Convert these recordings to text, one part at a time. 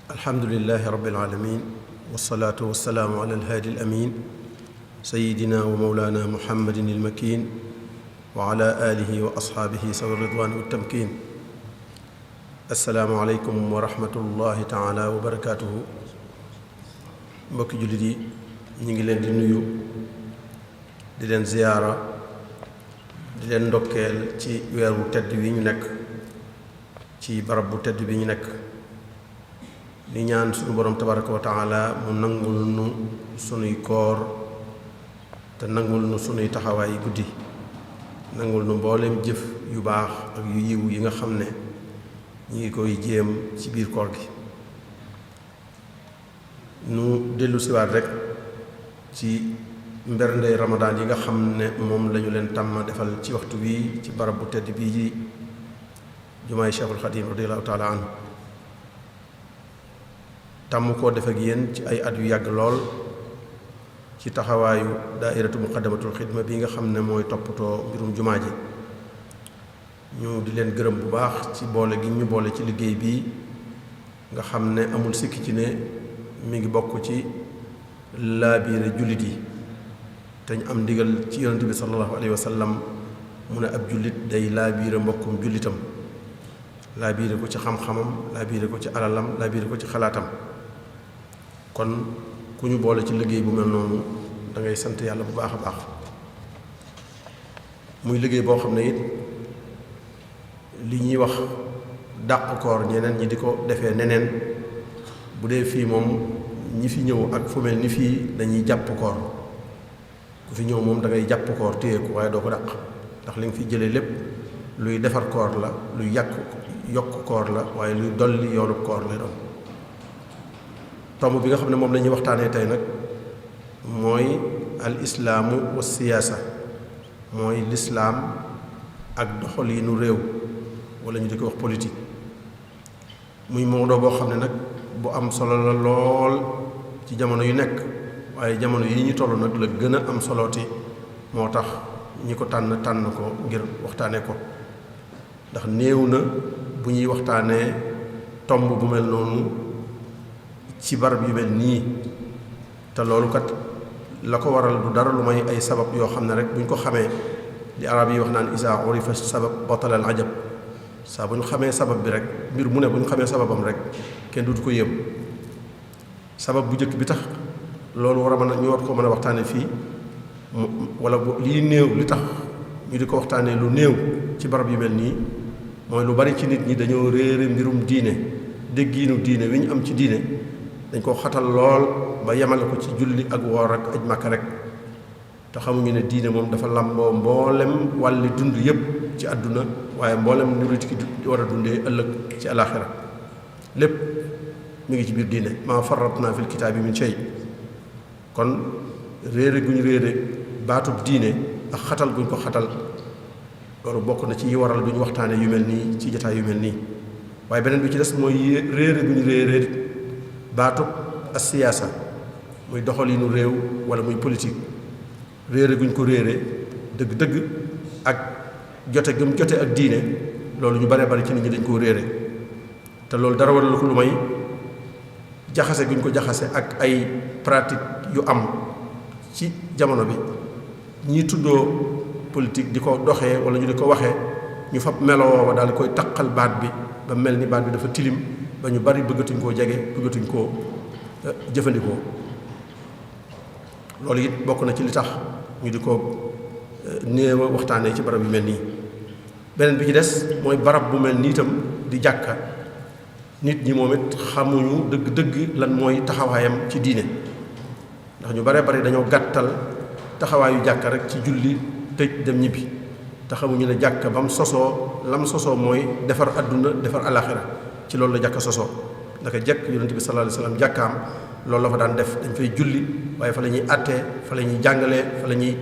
alhamdulilahi rabbil alamin wasalaatu wasalaamu ala alhaadi alamin sayidina wa mawlana muhammadin almakin wa ala alihi wa ashaabihi sawi ridwaan wa tamkin assalaamu aleykum wa rahmatullahi taala wa barakaatuhu. mbokki jullit yi ñu ngi leen di nuyu, di leen ziyaara, di leen ndokkeel ci weeru tedd wi ñu nekk, ci barab bu tedd bi ñu nekk. di ñaan suñu borom tabaraka wa taala mu nangul nu sunuy koor te nangul nu sunuy taxawaay guddi, nangul nu mbooleem jëf yu baax ak yu yiw yi nga xam ne ñu ngi koy jéem ci biir koor gi. nu dellu siwaat rek ci mbernde ramadaan yi nga xam ne moom lañu leen tàmm defal ci waxtu bii ci barab bu tedd bii ji jumaay Cheikhul Xadim radiyallahu taala anhu. tàmm koo def ak yéen ci ay at yu yàgg lool ci taxawaayu daairatu muqaddamatul xidma bi nga xam ne mooy toppatoo mbirum jumaa ji. ñu di leen gërëm bu baax ci boole gi ñu boole ci liggéey bii nga xam ne amul sikki ci ne mi ngi bokk ci laabiire jullit yi te ñu am ndigal ci yonent bi sallallahu alayhi wa sallam mu ne ab jullit day laabiire mbokkum jullitam, laabiire ko ci xam-xamam, laabiire ko ci alalam, laabiire ko ci xalaatam. kon ku ñu boole ci liggéey bu mel noonu da ngay sant yàlla bu baax a baax. muy liggéey boo xam ne it li ñuy wax dàq koor ñeneen ñi di ko defee neneen, bu dee fii moom ñi fi ñëw ak fu mel ni fii dañuy jàpp koor. ku fi ñëw moom da ngay jàpp koor téye ko waaye doo ko dàq, ndax li nga fi jëlee lépp luy defar koor la, luy yokk koor la, waaye luy dolli yoolu koor lay doon. tomb bi nga xam ne moom la ñuy waxtaanee tey nag mooy al islaamu wa siyaasa, mooy lislaam ak doxaliinu réew, wala ñu di ko wax politique. muy mawdoo boo xam ne nag bu am solo la lool ci jamono yu nekk, waaye jamono yi ñu toll nag la gën a am solooti, moo tax ñi ko tànn ko ngir waxtaanee ko. ndax néew na bu ñuy waxtaanee tomb bu mel noonu ci barab yu mel nii, te loolu kat la ko waral du dara lu may ay sabab yoo xam ne rek bu ñu ko xamee, di arab yi wax naan isa urifa sabab batala al ajab. saa bu ñu xamee sabab bi rek, mbir mu ne bu ñu xamee sababam rek kenn dutu ko yëm. sabab bu njëkk bi tax loolu war a mën a ñu war ko mën a waxtaane fii, wala lii néew li tax ñu di ko waxtaanee lu néew ci barab yu mel nii, mooy lu bari ci nit ñi dañoo réere mbirum diine, déggiinu diine wi ñu am ci diine dañ ko xatal lool ba yemale ko ci julli ak woor ak aj Makka rek, te xamuñu ne diine moom dafa làmboo mboolem wàlli dund yépp ci àdduna, waaye mboolem nu nit ki war a dundee ëllëg ci alaxira lépp mu ngi ci biir diine. maa farratna fil kitaabi min shay. kon réere gu ñu réere baatub diine ak xatal guñ ko xatal, loolu bokk na ci yi waral duñu waxtaane yu mel nii ci jotaay yu mel nii. waaye beneen bi ci des mooy réere gu ñu réere baatub as siyaasa, muy doxalinu réew wala muy politique. réere guñ ko réere dëgg-dëgg ak jote gëm jote ak diine, loolu ñu bare bari ci nit ñi dañ koo réere. te loolu dara waral ko lu may jaxase guñ ko jaxase ak ay pratique yu am ci jamono bi. ñi tuddoo politique di ko doxee wala ñu di ko waxee, ñu fab meloo wa daal koy taqal baat bi ba mel ni baat bi dafa tilim, ba ñu bari bëggatuñ koo jege, bëggatuñ koo jëfandikoo. loolu it bokk na ci li tax ñu di ko néew a waxtaanee ci barab yu mel nii. beneen bi ci des mooy barab bu mel nii itam di jàkka, nit ñi moom it xamuñu dëgg-dëgg lan mooy taxawaayam ci diine. ndax ñu bare bari dañoo gàttal taxawaayu jàkka rek ci julli tëj dem ñibbi, te xamuñu ne jàkka ba mu sosoo lam sosoo mooy defar adduna defar alaxira. ci loolu la jàkka sosoo. ndaka jekk yonent bi sallallahu alayhi wasallam jàkkaam loolu la fa daan def, dañ fay julli, waaye fa la ñuy attee, fa la ñuy jàngalee, fa la ñuy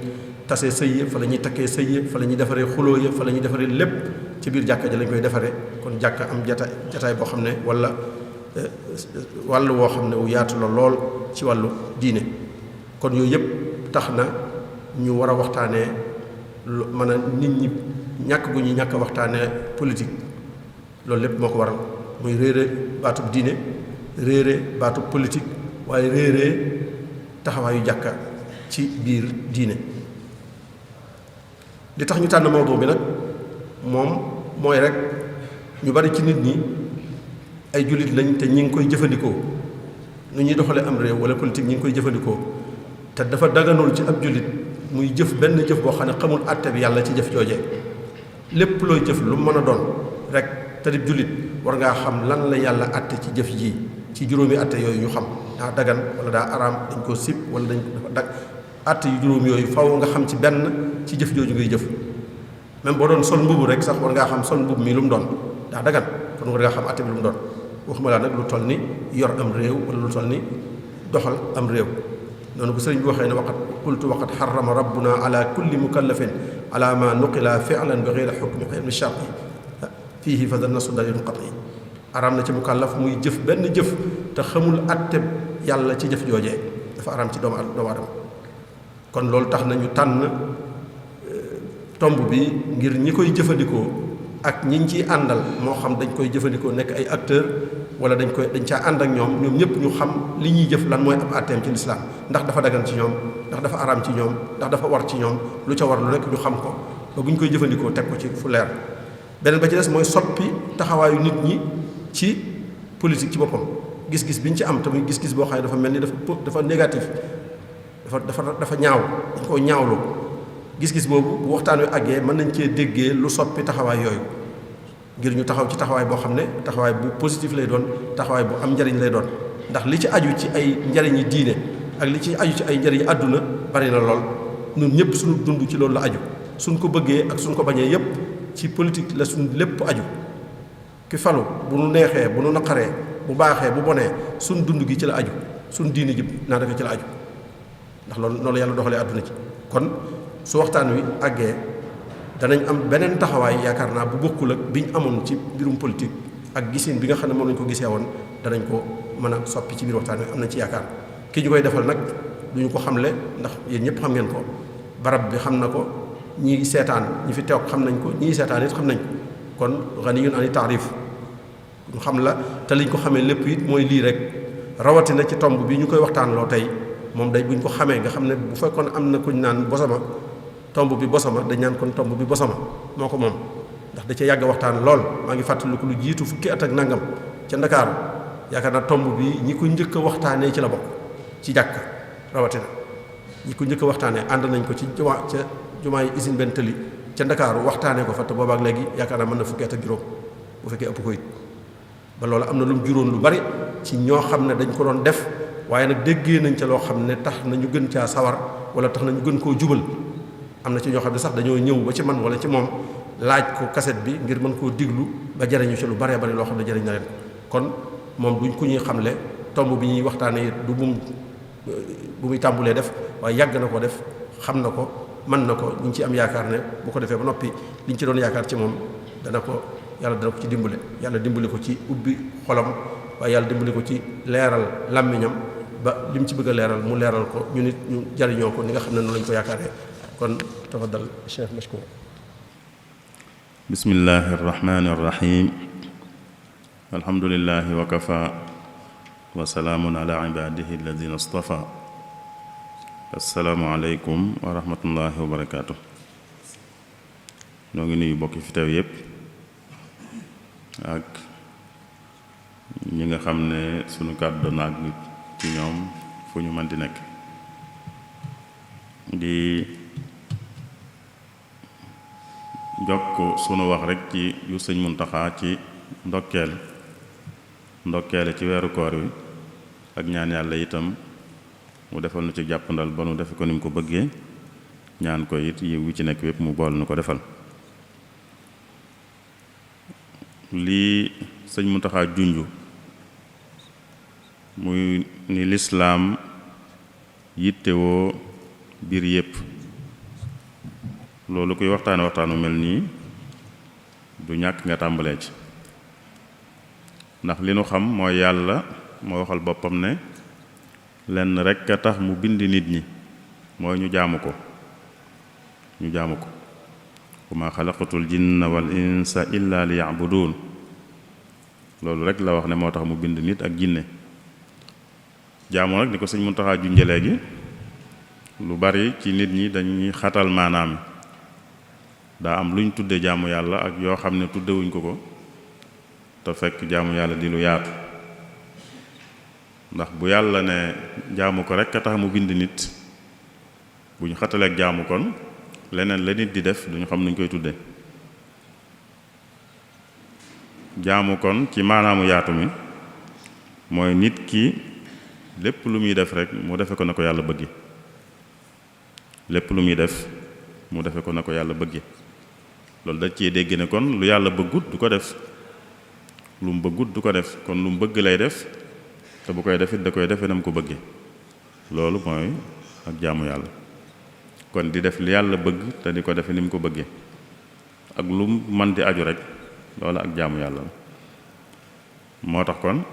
tasee sëy ya, fa la ñuy takkee sëy ya, fa la ñuy defaree xuloo ya, fa la ñuy defaree lépp ci biir jàkka ji lañ koy defaree. kon jàkka am jataay boo xam ne wala wàllu woo xam ne wu yaatu la lool ci wàllu diine. kon yooyu yëpp tax na ñu war a waxtaanee mën a nit ñi ñàkk gu ñu ñàkk a waxtaanee politique. loolu lépp moo ko waral muy réere baatub diine, réere baatu politique waaye réere taxawaayu jàkka ci biir diine. li tax ñu tànn mawdu bi nag moom mooy rek ñu bari ci nit ñi ay jullit lañ te ñi ngi koy jëfandikoo nu ñuy doxale am réew wala politique ñi ngi koy jëfandikoo te dafa daganul ci ab jullit muy jëf benn jëf boo xam ne xamul àtte bi yàlla ci jëf joojee. lépp looy jëf lu mën a doon rek te di jullit war ngaa xam lan la yàlla àtte ci jëf ji ci juróomi àtte yooyu ñu xam daa dagan wala daa araam dañ koo sib wala dañ ko dag àtte yu juróom yooyu faw nga xam ci benn ci jëf jooju ngay jëf. même boo doon sol mbubu rek sax war ngaa xam sol mbubu mi lu mu doon daa dagan kon war ngaa xam àtte bi lu mu doon waxuma laa nag lu toll ni yor am réew wala lu toll ni doxal am réew. noonu ko sëriñ bi waxee ne waqat qultu waqat xarama rabbuna ala kulli mukallafin ala ma nuqila fi'lan bi ghayri hukmi ilmi shar'i fiihi fa nasu dalilun qat'i. araam na ci mukallaf muy jëf benn jëf te xamul àtte yàlla ci jëf joojee dafa araam ci doomu aadama. kon loolu tax nañu tànn tomb bi ngir ñi koy jëfandikoo ak ñiñ ciy àndal moo xam dañ koy jëfandikoo nekk ay acteur wala dañ caa ànd ak ñoom ñëpp ñu xam li ñuy jëf lan mooy ab àtteem ci lislaam ndax dafa dagan ci ñoom ndax dafa araam ci ñoom ndax dafa war ci ñoom lu ca war lu nekk ñu xam ko ba bu ñu koy jëfandikoo teg ko ci fu leer. beneen ba ci des mooy soppi taxawaayu nit ñi ci politique ci boppam gis-gis bi ñu ci am te muy gis-gis boo xam ne dafa mel ni dafa négatif dafa ñaaw dañ koo ñaawlu. gis-gis boobu bu waxtaan wi àggee mën nañ cee déggee lu soppi taxawaay yooyu ngir ñu taxaw ci taxawaay boo xam ne taxawaay bu positif lay doon taxawaay bu am njariñ lay doon ndax li ci aju ci ay njariñi diine ak li ci aju ci ay njariñi àdduna bari na lool. ñun ñëpp suñu dund ci loolu la aju suñ ko bëggee ak suñ ko bañee yépp ci politique la suñ lépp aju. ki falu bu nu neexee bu nu naqaree bu baaxee bu bonee suñ dund gi ci la aju suñ diine ji naa dafa ci la aju ndax loolu yàlla doxalee àdduna ci. kon su waxtaan wi àggee danañ am beneen taxawaay yaakaar naa bu bokkul ak biñ amoon ci mbirum politique ak gisin bi nga xam ne moom lañ ko gisee woon danañ ko mën a soppi ci biir waxtaan wi am nañ ci yaakaar. ki ñu koy defal nag duñu ko xamle ndax yéen ñëpp xam ngeen ko barab bi xam na ko ñi seetaan ñi fi teew xam nañ ko ñii seetaan it xam nañ ko kon ghaniyun ani taarif ñu xam la te liñ ko xamee lépp it mooy lii rek rawatina ci tomb bi ñu koy waxtaanloo tey moom day buñ ko xamee nga xam ne bu fekkoon am na kuñ naan bosama tomb bi bosama dañ naan kon tomb bi bosama moo ko moom ndax da ca yàgg waxtaan lool. maa ngi fàttaliku lu jiitu fukki at ak nangam ca Ndakaaru yaakaar naa tomb bi ñi ko njëkk a waxtaanee ci la bokk ci jàkk rawatina ñi ko njëkk a waxtaanee ànd nañ ko ci jumaa yi usine benn tëli ca Ndakaaru waxtaanee ko fa te boobaak léegi yaakaar naa mën na fukki at ak juróom bu fekkee ëpp ko it ba loolu am na lu mu juróon lu bari ci ñoo xam ne dañ ko doon def waaye nag déggee nañ ca loo xam ne tax na ñu gën caa sawar wala tax na ñu gën koo jubal. am na ci ñoo xam ne sax dañoo ñëw ba ci man wala ci moom laaj ko cassette bi ngir mën koo diglu ba jariñu ci lu baree bari loo xam ne jariñ na leen kon moom duñ ku ñuy xamle tomb bi ñuy waxtaanee du bu muy tàmbulee def waaye yàgg na ko def xam na ko mën na ko ñu ngi ci am yaakaar ne bu ko defee ba noppi liñ ci doon yaakaar ci moom yàlla dana ko ci dimbale yàlla dimbali ko ci ubbi xolam waaye yàlla dimbali ko ci leeral làmmiñam ba li mu ci bëgg a leeral mu leeral ko ñu nit ñu jariñoo ko ni nga xam ne noonu lañ ko yaakaaree kon tafaddal cheikh mashkour. bismillahi arrahmani arrahim alhamdulillahi wa kafa wa salaamun ala ibadihi alladina istafa assalaamu aleykum wa rahmatullahi wa barakaatu. noo ngi nuyu bokki fi teew yépp ak ñi nga xam ne sunu kàddu naag ci ñoom fu ñu mën di nekk di jokk sunu wax rek ci yu sëñ Muntaxa ci ndokkeele ci weeru koor wi ak ñaan yàlla itam mu defal nu ci jàppandal ba nu defe ko ni mu ko bëggee ñaan ko it yiw wi ci nekk wépp mu bool nu ko defal. lii sëñ Muntaxa junju muy ni lislaam yittewoo biir yépp loolu kuy waxtaanu mel nii du ñàkk nga tàmbalee ci ndax li nu xam mooy yàlla moo waxal boppam ne lenn rekk a tax mu bind nit ñi mooy ñu jaamu ko wa ma xalaqatul jinna wal insa illa li ya'budun loolu rek la wax ne moo tax mu bind nit ak jinne jaamu nag ni ko sëñ Muntaxa junje léegi lu bari ci nit ñi dañuy xatal maanaam daa am luñ tudde jaamu yàlla ak yoo xam ne tuddewuñ ko te fekk jaamu yàlla di lu yaatu ndax bu yàlla ne jaamu ko rek a tax mu bind nit bu ñu xataleeg jaamu kon leneen la nit di def duñu xam nuñ koy tudde jaamu kon ci maanaamu yaatu mi mooy nit ki lépp lu muy def rek mu defe ko na ko yàlla bëgge lépp lu muy def mu defe ko na ko yàlla bëgge loolu da cee dégg ne kon lu yàlla bëggut du ko def lu mu bëggut du ko def kon lu mu bëgg lay def te bu koy defit da koy defe na mu ko bëgge loolu mooy ak jaamu yàlla kon di def li yàlla bëgg te di ko defe ni mu ko bëgge ak lu man di aju rek loolu ak jaamu yàlla la moo tax kon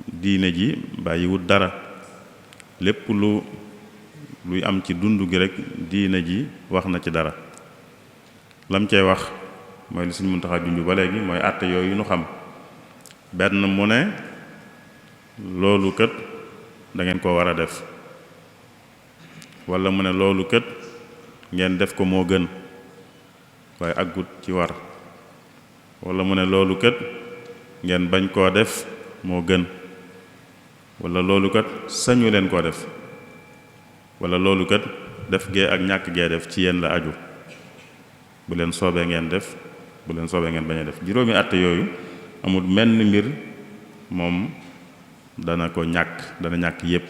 diine ji bàyyiwut dara lépp luy am ci dund gi rek diine ji wax na ci dara lam cey wax mooy li Sëñ Muntaxa junj ba léegi mooy àtte yooyu nu xam benn mu ne loolu kët da ngeen koo war a def walla mu ne loolu kët ngeen def ko moo gën waaye aggut ci war walla mu ne loolu kët ngeen bañ koo def moo gën walla loolu kat sañu leen koo def walla loolu kat def gee ak ñàkk gee def ci yéen la aju bu leen soobee ngeen def bu leen soobee ngeen bañ a def juróomi àtte yooyu amul menn mbir moom dana ko ñàkk dana ñàkk yépp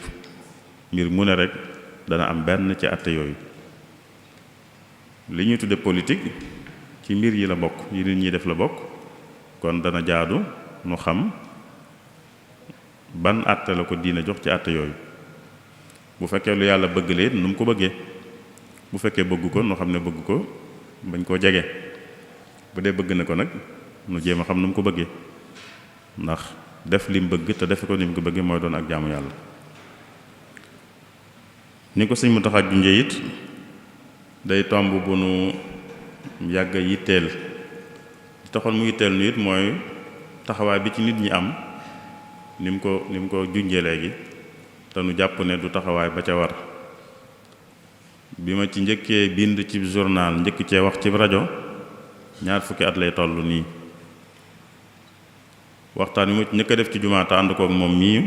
mbir mu ne rek dana am benn ci àtte yooyu li ñuy tudde politique ci mbir yi la bokk yi nit ñi def la bokk kon dana jaadu nu xam ban àtte la ko diine jox ci àtte yooyu bu fekkee lu yàlla bëgg leen nu mu ko bëggee bu fekkee bëgg ko nu xam ne bëgg ko bañ koo jege bu dee bëgg na ko nag nu jéem a xam nu mu ko bëggee ndax def li mu bëgg te defe ko ni mu ko bëggee mooy doon ak jaamu yàlla ni ko Sëñ Muntaxa junjee it day tomb bu nu yàgg yitteel li taxoon mu yitteel nu it mooy taxawaay bi ci nit ñi am ni mu ko junjee léegi te nu jàpp ne du taxawaay ba ca war bi ma ci njëkkee bind ci journal njëkk cee wax ci rajo 20 fukki at lay toll nii waxtaan wi mu njëkk a def ci jumaa te ànd kook moom mii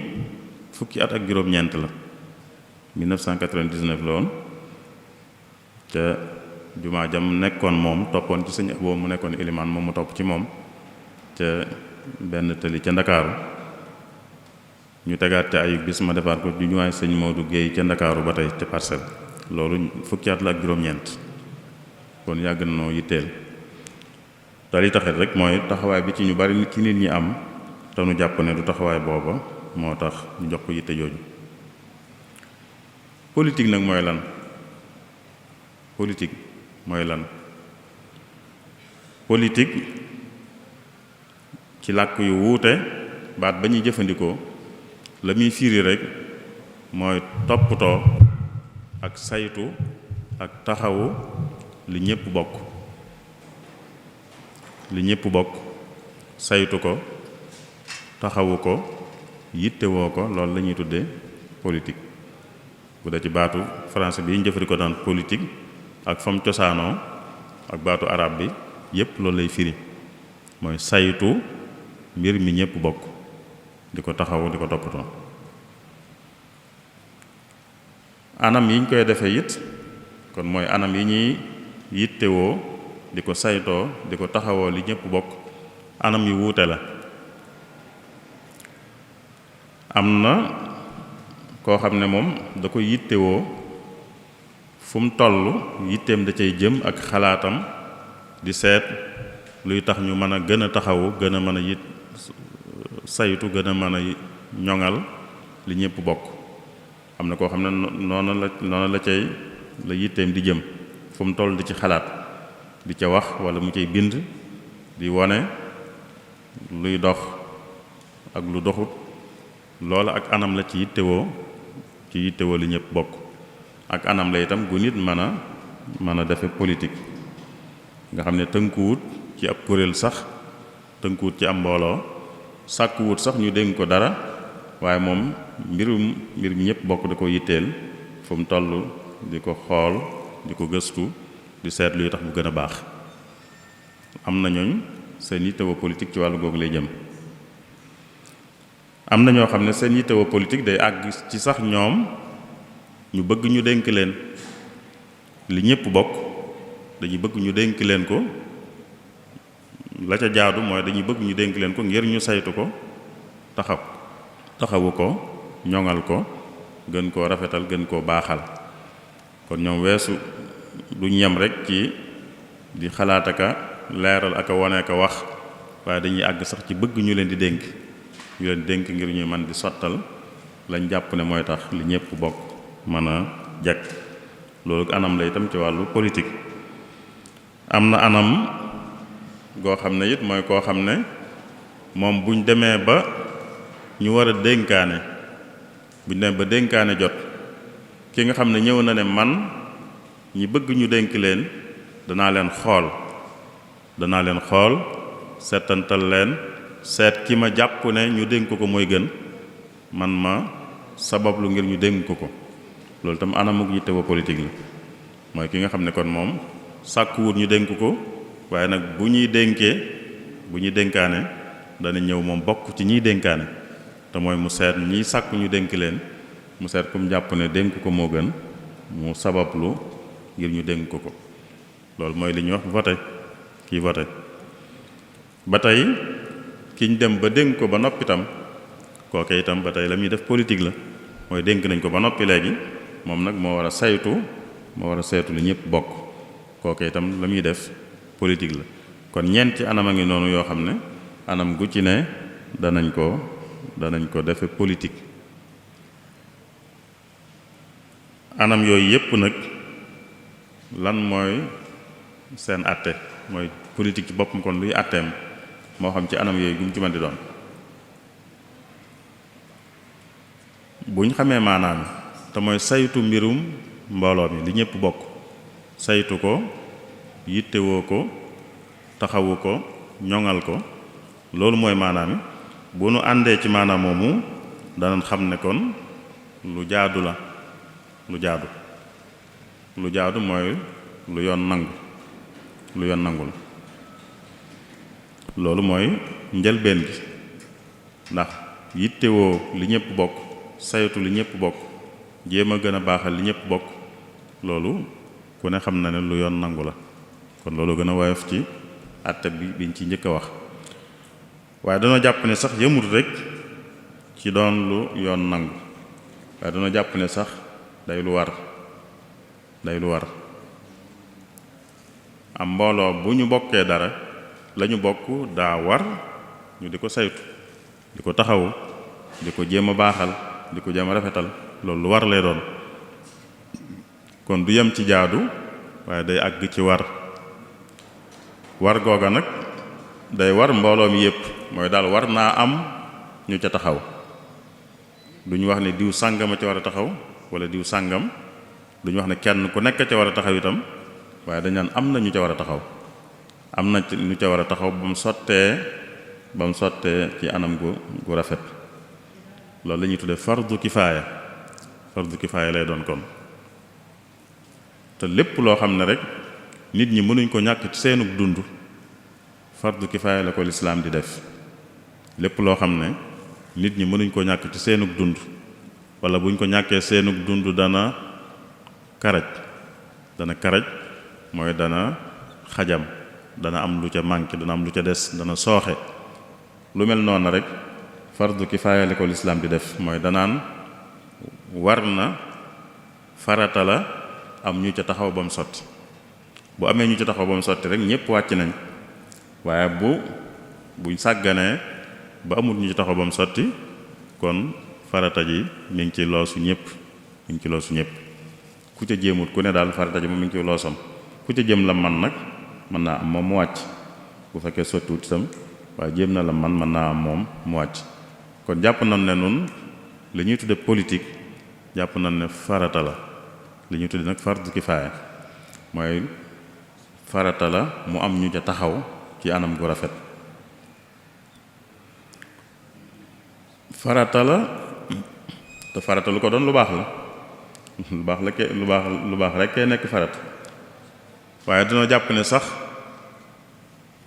fukki at ak juróom-ñeent la 1999 la woon ca jumaa jam nekkoon moom toppoon ci sëñ boobu mu nekkoon ilimaan moom mu topp ci moom ca benn tëli ca Ndakaaru ñu tegaat te ay bis ma defaat ko ju jumaay sëñ Modou Guèye ca Ndakaaru ba tey ca Parcelles loolu fukki at la ak juróom-ñeent kon yàgg na noo yitteel te li taxit rek mooy taxawaay bi ci ñu bari ci nit ñi am te nu jàpp ne du taxawaay booba moo tax ñu jox ko yitte jooju politique nag mooy lan politique mooy lan politique ci làkk yu wuute baat ba ñuy jëfandikoo la muy firi rek mooy toppatoo ak saytu ak taxawu li ñépp bokk saytu ko taxawu ko yittewoo ko loolu la ñuy tuddee politique bu dee ci baatu français bi ñu jëfandikoo daan politique ak fam cosaanoo ak baatu arab bi yépp loolu lay firi mooy saytu mbir mi ñépp bokk di ko taxawu di ko toppatoo anam yi ñu koy defee it kon mooy anam yi ñuy yittewoo di ko saytoo di ko taxawoo li ñépp bokk anam yu wuute la am na koo xam ne moom da ko yittewoo fu mu toll yitteem da cay jëm ak xalaatam di seet luy tax ñu mën a gën a taxawu gën a mën a saytu gën a mën a ñoŋal li ñépp bokk am na koo xam ne noonu la cay la yitteem di jëm fu mu toll di ci xalaat di ca wax walla mu cay bind di wone luy dox ak lu doxut loola ak anam la ci yittewoo li ñépp bokk ak anam la itam gu nit mën a defe politique nga xam ne tënkuwut ci ab kuréel sax tënkuwut ci am mbooloo sàkkuwut sax ñu dénk ko dara waaye moom mbir mi ñëpp bokk da ko yitteel fu mu toll di ko xool di ko gëstu di seet luy tax bu gën a baax. am na ñooñ seen yittewoo politique ci wàllu googu lay jëm. am na ñoo xam ne seen yittewoo politique day àgg ci sax ñoom ñu bëgg ñu dénk leen li ñëpp bokk, dañuy bëgg ñu dénk leen ko. la ca jaadu mooy dañuy bëgg ñu dénk leen ko ngir ñu saytu ko taxawu ko ñoŋal ko gën koo rafetal gën koo baaxal. kon ñoom weesu duñ yem rek ci di xalaat aka leeral aka wone aka wax, waaye dañuy àgg sax ci bëgg ñu leen di dénk ngir ñuy mën di sottal lañ jàpp ne mooy tax li ñëpp bokk mën a jag. loolu anam la itam ci wàllu politique. am na anam goo xam ne it mooy koo xam ne moom buñ demee ba ñu war a dénkaane jot, ki nga xam ne ñëw na ne man ñi bëgg ñu dénk leen danaa leen xool seetantal leen seet ki ma jàpp ne ñu dénk ko mooy gën man ma sabablu ngir ñu dénk ko. loolu tam anamuk yittewoo politique la, mooy ki nga xam ne kon moom sàkkuwut ñu dénk ko, waaye nag bu ñuy dénkaane dana ñëw moom bokk ci ñiy dénkaane, te mooy mu seet ñiy sàkku ñu dénk leen mu seet ku mu jàpp ne dénk ko moo gën mu sabablu ngir ñu dénk ko. loolu mooy li ñuy wax voté. kii voté ba tey kiñ dem ba dénk ko ba noppi tam kooke itam ba tey la muy def politique la, mooy dénk nañ ko ba noppi léegi moom nag moo war a saytu li ñëpp bokk. kooke itam la muy def politique la. kon ñeenti anam a ngi noonu yoo xam ne anam gu ci ne danañ ko defe politique. anam yooyu yépp nag lan mooy seen àtte, mooy politique ci boppam kon luy àtteem moo xam ci anam yooyu gu mu ci mën di doon. buñ xamee maanaam te mooy saytu mbirum mbooloo mi li ñëpp bokk, saytu ko yittewoo ko taxawu ko ñoŋal ko, loolu mooy maanaam bu nu àndee ci maanaam moomu danañ xam ne kon lu jaadu la. lu jaadu mooy lu yoon nangul loolu mooy njëlbeen gi, ndax yittewoo li ñëpp bokk, saytu li ñëpp bokk, jéem a gën a baaxal li ñëpp bokk, loolu ku ne xam na ne lu yoon nangu la. kon loolu gën a woyof ci àtte biñ ci njëkk a wax. waaye dañoo jàpp ne sax yëmut rek ci doon lu yoon nangu, waaye dañoo jàpp ne sax day lu war am mbooloo bu ñu bokkee dara lañu bokk daa war ñu di ko saytu, di ko taxawu, di ko jéem a baaxal, di ko jéem a rafetal. loolu lu war lay doon. kon du yem ci jaadu waaye day àgg ci war googa nag day war mbooloo mi yépp, mooy daal war naa am ñu ca taxaw. duñu wax ne diw sàngama ca war a taxaw wala diw sàngam, duñu wax ne kenn ku nekk ca war a taxaw itam, waaye dañ naan am na ñu ca war a taxaw, am na ñu ca war a taxaw ba mu sottee ci anam gu rafet. loolu la ñuy tuddee fardu kifaaya lay doon kon. te lépp loo xam ne rek nit ñi mënuñ ko ñàkk ci seenug dund, fardu kifaaya la ko lislaam di def. lépp loo xam ne nit ñi mënuñ ko ñàkk ci seenug dund, wala buñ ko ñàkkee seenug dund dana karaj mooy dana xajam, dana am lu ca manqué, dana am lu ca des, dana sooxe. lu mel noonu rek fardu kifaaya la ko lislaam di def, mooy danaan war na farata la am ñu ca taxaw ba mu sotti. bu amee ñu ca taxaw ba mu sotti rek ñëpp wàcc nañ, waaye buñ sàgganee ba amul ñu ci taxaw ba mu sotti, kon farata ji mi ngi ci loosu ñëpp ku ca jéemut ku ne daal farata ji moom mi ngi ci loosam. ku ca jëm la man nag mën naa am moom mu wàcc, bu fekkee sottiwut itam, waaye jéem na la man mën naa am moom mu wàcc. kon jàpp nañ ne nun li ñuy tudde politique jàpp nañ ne farata la. li ñuy tudde nag fardu kifaaya mooy farata la mu am ñu ca taxaw ci anam gu rafet. farata la te farata lu ko doon lu baax la lu baax rek kay nekk farata waaye dañoo jàpp ne sax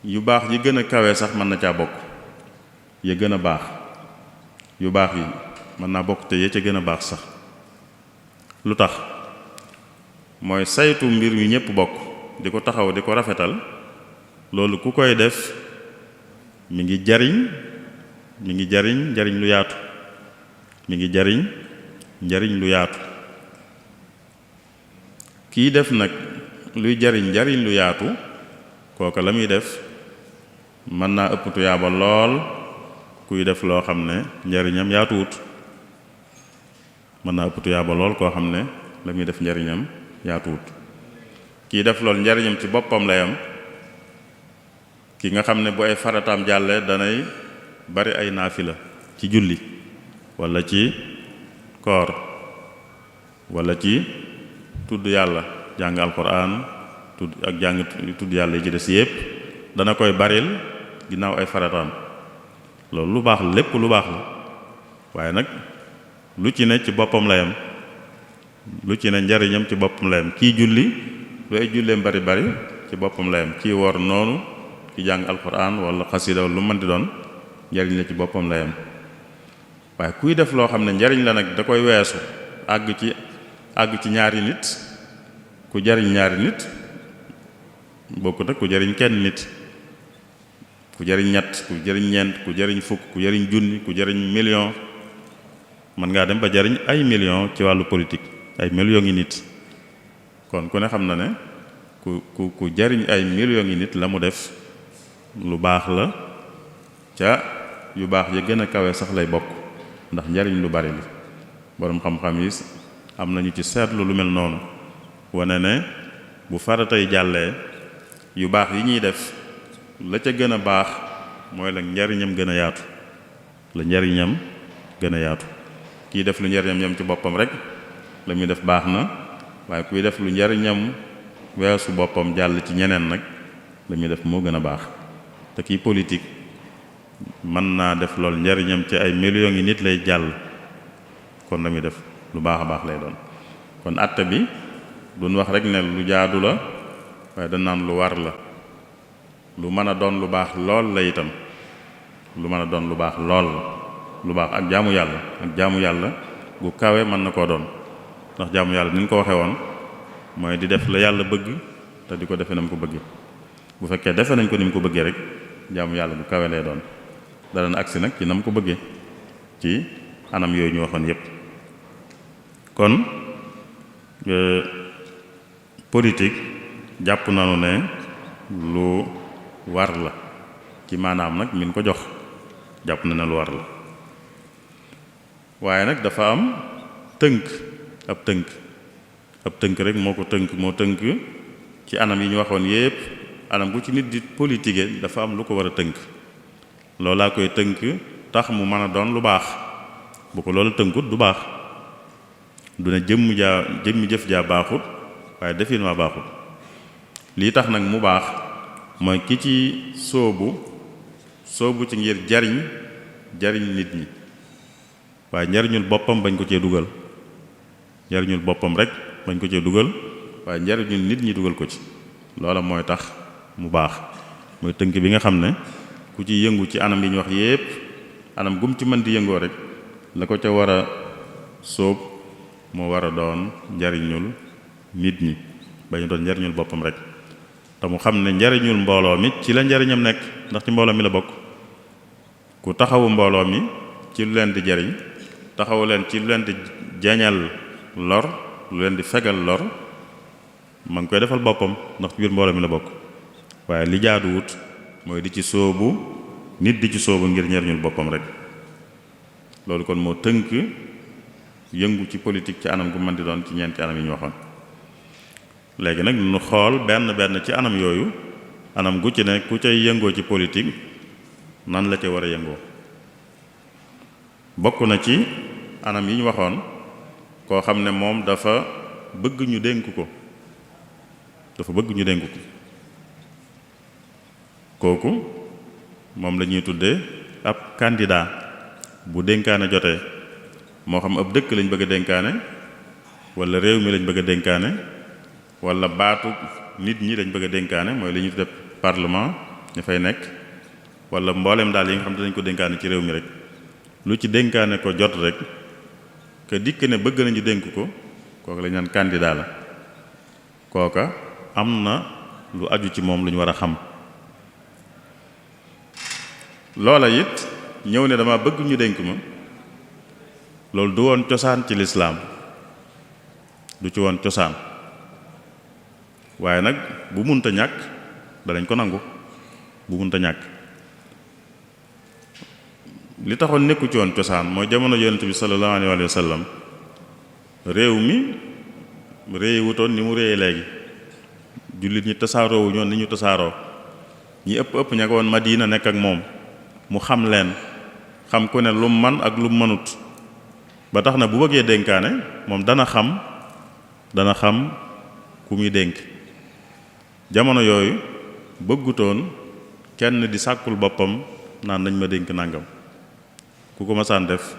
yu baax yi gën a kawe sax mën na caa bokk ya gën a baax yu baax yi mën naa bokk te ya ca gën a baax sax lu tax mooy saytu mbir mi ñépp bokk di ko taxaw di ko rafetal loolu ku koy def mi ngi jariñ njariñ lu yaatu mi ngi jariñ njariñ lu yaatu kii def nag luy jariñ njariñ lu yaatu kooka la muy def mën naa ëpp tuyaaba lool kuy def loo xam ne njariñam yaatuwut mën naa ëpp tuyaaba lool koo xam ne la muy def njariñam yaatuwut kii def lool njariñam ci boppam lay am ki nga xam ne bu ay farataam jàllee danay bari ay naafila ci julli walla ci koor walla ci tudd yàlla jàng alquran tudd yàlla yi ci des yépp dana koy baril ginnaaw ay farataam loolu lu baax la lépp lu baax la waaye nag lu ci ne ci boppam la yam lu ci ne njariñam ci boppam la yam kii julli lu ay julleem bari ci boppam la yam kii woor noonu ki jàng alquran wala xasida wala lu mën di doon njariñ la ci boppam la yam waaye kuy def loo xam ne njariñ la nag da koy weesu àgg ci ñaari nit ku jariñ ñaari nit bokkut ak ku jariñ kenn nit ku jariñ ñett ku jariñ ñeent ku jariñ fukk ku jariñ junni ku jariñ million mën ngaa dem ba jariñ ay million ci wàllu politique ay millions yi nit kon ku ne xam na ne ku jariñ ay millions yi nit la mu def lu baax la ca yu baax ya gën a kawe sax lay bokk ndax njariñ lu bari li boroom xam-xam yi am nañu ci seetlu lu mel noonu wane ne bu faratay jàllee yu baax yi ñuy def la ca gën a baax mooy la njariñam gën a yaatu kii def lu njariñam yam ci boppam rek la muy def baax na waaye kuy def lu njariñam weesu boppam jàll ci ñeneen nag la muy def moo gën a baax te kii politique mën naa def loolu njariñam ci ay millions yi nit lay jàll kon la muy def lu baax a baax lay doon kon àtte bi duñ wax rek ne lu jaadu la waaye dañ naan lu war la lu mën a doon lu baax lool la itam lu mën a doon lu baax lool la lu baax ak jaamu yàlla gu kawe mën na koo doon ndax jaamu yàlla ni ñu ko waxee woon mooy di def la yàlla bëgg te di ko defe na mu ko bëggee bu fekkee defe nañ ko ni mu ko bëggee rek jaamu yàlla gu kawe lay doon dara na agsi nag ci na mu ko bëggee ci anam yooyu ñu waxoon yépp kon politique jàpp nañu ne lu war la ci maanaam nag min ko jox jàpp na ne lu war la waaye nag dafa am ab tënk rek moo tënk ci anam yi ñu waxoon yépp anam gu ci nit di politique dafa am lu ko war a tënk loolaa koy tënk tax mu mën a doon lu baax bu ko loolu tënkut du baax du ne jëmmi jëf jaa baaxut waaye defin waa baaxut lii tax nag mu baax mooy ki ci sóobu ci ngir jariñ nit ñi waaye njariñul boppam bañ ko cee dugal njariñul boppam rek bañ ko cee dugal waaye njariñul nit ñi dugal ko ci loola mooy tax mu baax mooy tënk bi nga xam ne ku ci yëngu ci anam yi ñu wax yépp anam gum ci mën di yëngoo rek la ko ca war a sóob moo war a doon njariñul nit ñi bañu doon njariñul boppam rek te mu xam ne njariñul mbooloo mi ci la njariñam nekk ndax ci mbooloo mi la bokk ku taxawu mbooloo mi ci lu leen di jariñ taxawu leen ci lu leen di jañal lor lu leen di fegal lor ma ngi koy defal boppam ndax ci biir mbooloo mi la bokk waaye li jaaduwut mooy di ci sóobu nit di ci sóobu ngir njariñul boppam rek loolu kon moo tënk yëngu ci politique ci anam gu mën di doon ci ñeenti anam yi ñu waxoon léegi nag nu xool benn ci anam yooyu anam gu ci ne ku cay yëngoo ci politique nan la ca war a yëngoo bokk na ci anam yi ñu waxoon koo xam ne moom dafa bëgg ñu dénk ko kooku moom la ñuy tuddee ab candidat bu dénkaane jotee moo xam ab dëkk lañ bëgg a dénkaane wala réew mi lañ bëgg a dénkaane wala baatu nit ñi lañ bëgg a dénkaane mooy li ñuy tudde parlement ñu fay nekk wala mboolem daal yi nga xam ne dañ ko dénkaane ci réew mi rek lu ci dénkaane ko jot rek que dikk ne bëgg nañu dénk ko kooku lañ naan candidat la kooka am na lu aju ci moom lu ñu war a xam loola it ñëw ne dama bëgg ñu dénk ma loolu du woon cosaan ci lislaam du ci woon cosaan waaye nag bu munta ñàkk danañ ko nangu bu munta ñàkk li taxoon nekku ci woon cosaan mooy jamono yonent bi sallallahu alayhi wa sallam réew mi réewutoon ni mu réyee léegi jullit ñi tasaaroo wu ñoon ni ñu tasaaroo ñi ëpp ña ko woon Madina nekk ak moom mu xam leen xam ku ne lu man ak lu mënut ba tax na bu bëggee dénkaane moom dana xam ku muy dénk jamono yooyu bëggutoon kenn di sàkkul boppam naan nañ ma dénk nangam ku ko masaan def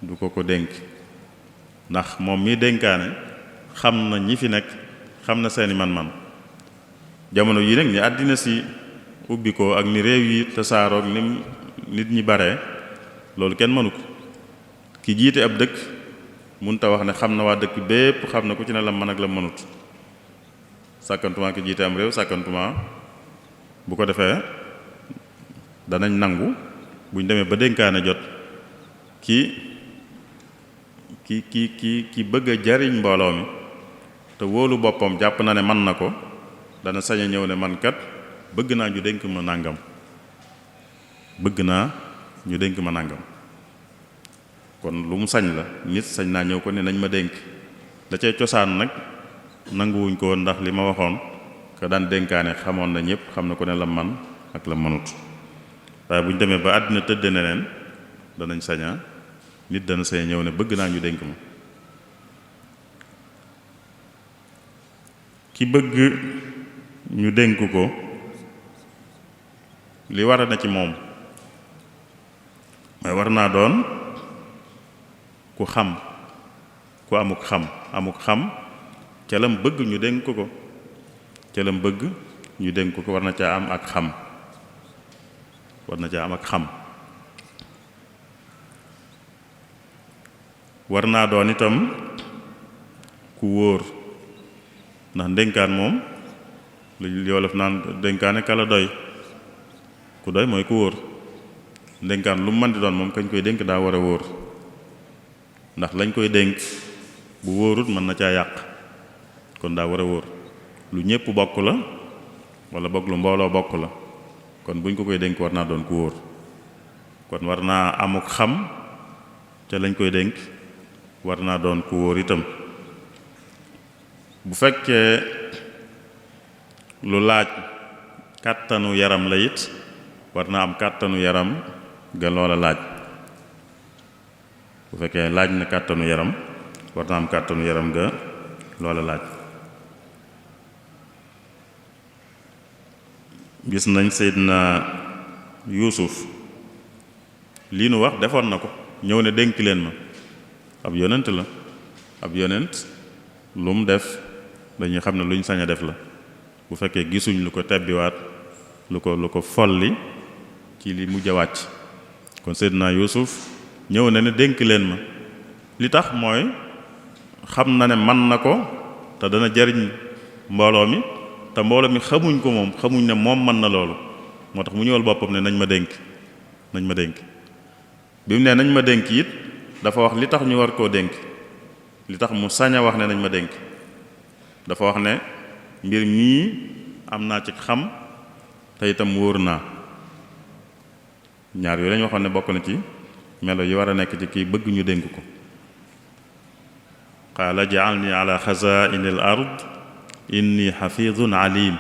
du ko dénk ndax moom mi dénkaane xam na ñi fi nekk xam na seeni man-man jamono yi nag ni àddina si ubbi ko ak ni réew yi tasaaroog ni nit ñi bare loolu kenn mënu ko ki jiite ab dëkk munta wax ne xam na waa dëkk bépp xam na ku ci ne la mën ak la mënut sàkkantuma ki jiite am réew sàkkantuma bu ko defee danañ nangu buñ demee ba dénkaane jot ki bëgg a jariñ mbooloo mi te wóolu boppam jàpp na ne mën na ko dana sañ a ñëw ne man kat bëgg naa ñu dénk ma nàngam kon lu mu sañ la nit sañ naa ñëw ko ne nañ ma dénk da cay cosaan nag nanguwuñ ko ndax li ma waxoon ka daan dénkaane xamoon na ñëpp xam na ko ne la man ak la mënut waaye bu ñu demee ba àddina tëdd neneen danañ saña nit dana sañ ñëw ne bëgg naa ñu dénk ma ki bëgg ñu dénk ko li war a na ci moom mooy war naa doon ku xam ku amuk xam ca lam bëgg ñu dénk ko ca lam bëgg ñu dénk ko war na caa am ak xam war naa doon itam ku wóor ndax ndénkaan moom li wolof naan dénkaane kala doy ku doy mooy ku wóor ndénkaan lu mu mën di doon moom kañ koy dénk daa war a wóor ndax lañ koy dénk bu wóorut mën na caa yàq kon daa war a wóor lu ñépp bokk la wala bokk lu mbooloo bokk la kon buñ ko koy dénk war naa doon ku wóor kon war naa amuk xam ca lañ koy dénk war naa doon ku wóor itam bu fekkee lu laaj kàttanu yaram la it war naa am kàttanu yaram ga loola laaj bu fekkee laaj na kàttanu yaram war naa am kàttanu yaram ga loola laaj gis nañ Seydina Yuusuf lii nu wax defoon na ko ñëw ne dénk leen ma ab yonent la ab yonent lu mu def dañuy xam ne luñ sañ a def la bu fekkee gisuñ lu ko tebbiwaat lu ko folli ci li mujj a wàcc kon Seydina Yuusuf ñëw na ne dénk leen ma li tax mooy xam na ne man na ko te dana jariñ mbooloo mi te mbooloo mi xamuñ ko moom xamuñ ne moom mën na loolu moo tax mu ñëwal boppam ne nañ ma dénk bi mu ne nañ ma dénk it dafa wax li tax ñu war koo dénk li tax mu sañ a wax ne nañ ma dénk dafa wax ne mbir mii am naa ci xam te itam wóor naa ñaar yooyu lañu waxoon ne bokk na ci melo yi war a nekk ci kii bëgg ñu dénk ko qaala ja'alni ala xazaa'inil ard inni xafidun alim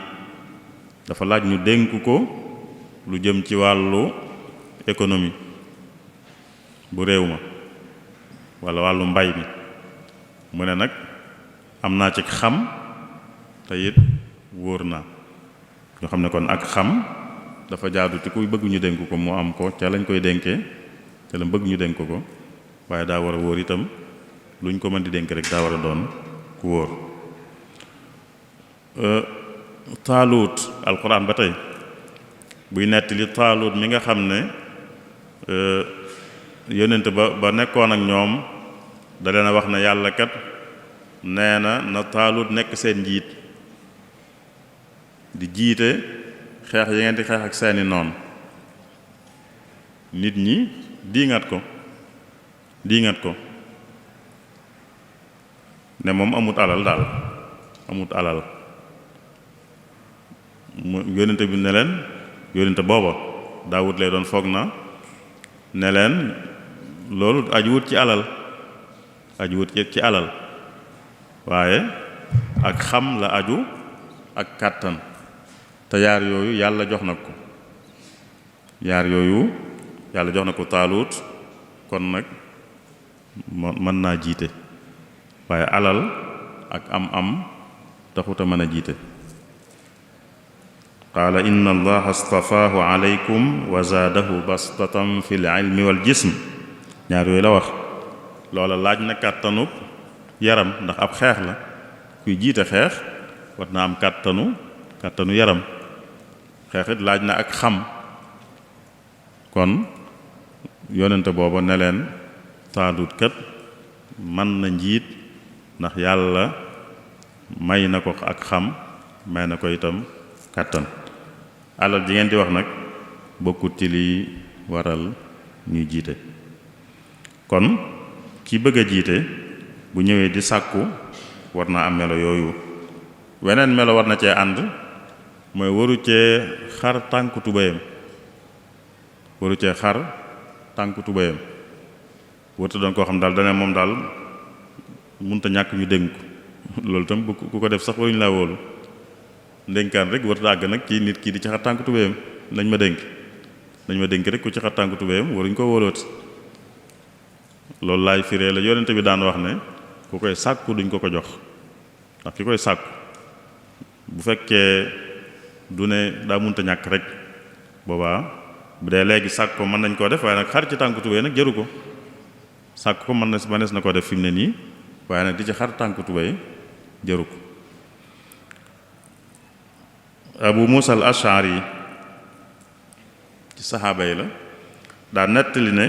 dafa laaj ñu dénk ko lu jëm ci wàllu économie bu réew ma walla wàllu mbay mi mu ne nag am naa ci xam te it wóor naa ñu xam ne kon ak xam dafa jaadu ci kuy bëgg ñu dénk ko mu am ko ca lañ koy dénkee ca la bëgg ñu dénk ko waaye daa war a wóor itam luñ ko mën di dénk rek daa war a doon ku wóor. Taalut alquran ba tey buy nettali Taalut mi nga xam ne yonent ba nekkoon ak ñoom da leen a wax ne yàlla kat nee na Taalut nekk seen njiit di jiite xeex yi ngeen di xeex ak seeni noon. nit ñi diingat ko ne moom amut alal daal amut alal mu yónnente bi ne leen yónnente booba Daawud lay doon foog na ne leen loolu ajuwut ci alal waaye ak xam la aju ak kàttan te yaar yooyu yàlla jox na ko Taalut kon nag mën naa jiite waaye alal ak am taxut a mën a jiite. qaala inna allaha astafaahu alaykum wa zaadahu bastatan fi l ilmi wal jism ñaar yooyu la wax. loola laaj na kàttanub yaram ndax ab xeex la kuy jiite xeex war na am kàttanu yaram. xeexit laaj na ak xam kon yonente booba ne leen Taalut kat mën na njiit ndax yàlla may na ko ak xam may na ko itam kàttan. alal ji ngeen di wax nag bokkut ci liy waral ñuy jiite. kon ki bëgg a jiite bu ñëwee di sàkku war naa am melo yooyu. weneen melo war na cee ànd mooy waru cee xar tànku tubéyam warta doon koo xam daal dane moom daal munta ñàkk ñu dénk ko loolu tam ku ko def sax waruñu laa wóolu. ndénkaan rek warta àgg nag ci nit kii di ci xar tànku tubéyam nañ ma dénk rek ku ci xar tànku tubéyam waruñ ko wóolooti. loolu laay firee la yonente bi daan wax ne ku koy sàkku duñ ko jox ndax ki koy sàkku bu fekkee du ne daa munta ñàkk rek boobaa bu dee léegi sàkk ko mën nañ koo def waaye nag xar ci tànku tubéy nag jëru ko. sàkk ko mënees na ko def fi mu ne nii waaye nag di ci xar tànku tubéy jëru ko. Abu Muusa al Ash'ari ci saxaaba yi la daa nettali ne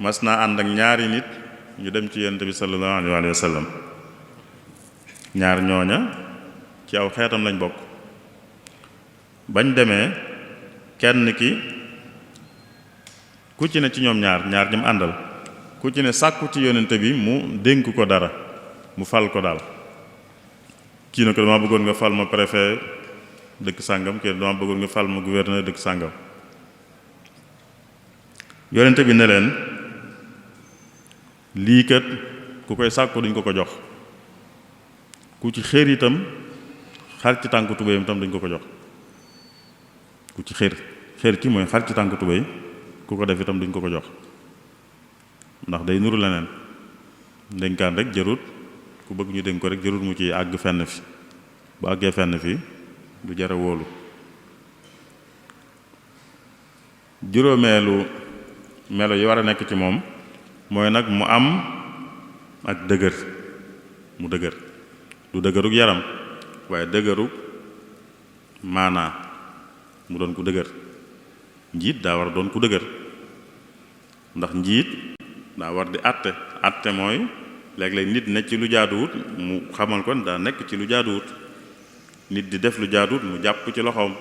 mas naa ànd ak ñaari nit ñu dem ci yonent bi sallallahu alayhi wa sallam. ñaar ñooña ci aw xeetam lañ bokk. bañ demee kenn ki ku ci ne ci ñoom ñaar ñim àndal ku ci ne sàkku ci yonent bi mu dénk ko dara mu fal ko daal. kii na ko dama bëggoon nga fal ma préfet dëkk sàngam kii dama bëggoon nga fal ma gouverneur dëkk sàngam. yonent bi ne leen lii kat ku koy sàkku duñ ko jox ku ci xéer itam xar ci tànku tubéyam itam duñ ko jox. ku ci xéer ci mooy xar ci tànku tubéy ku ko def itam duñ ko jox ndax day nuru leneen. ndénkaan rek jërut ku bëgg ñu dénk ko rek jërut mu ci àgg fenn fi bu àggee fenn fi du jara wóolu. juróomeelu melo yi war a nekk ci moom mooy nag mu am ak dëgër mu dëgër du dëgërug yaram waaye dëgërug maanaa mu doon ku dëgër. njiit daa war a doon ku dëgër ndax njiit daa war di àtte mooy léeg-léeg nit nekk ci lu jaaduwut mu xamal ko daa nekk ci lu jaaduwut. nit di def lu jaaduwut mu jàpp ci loxoom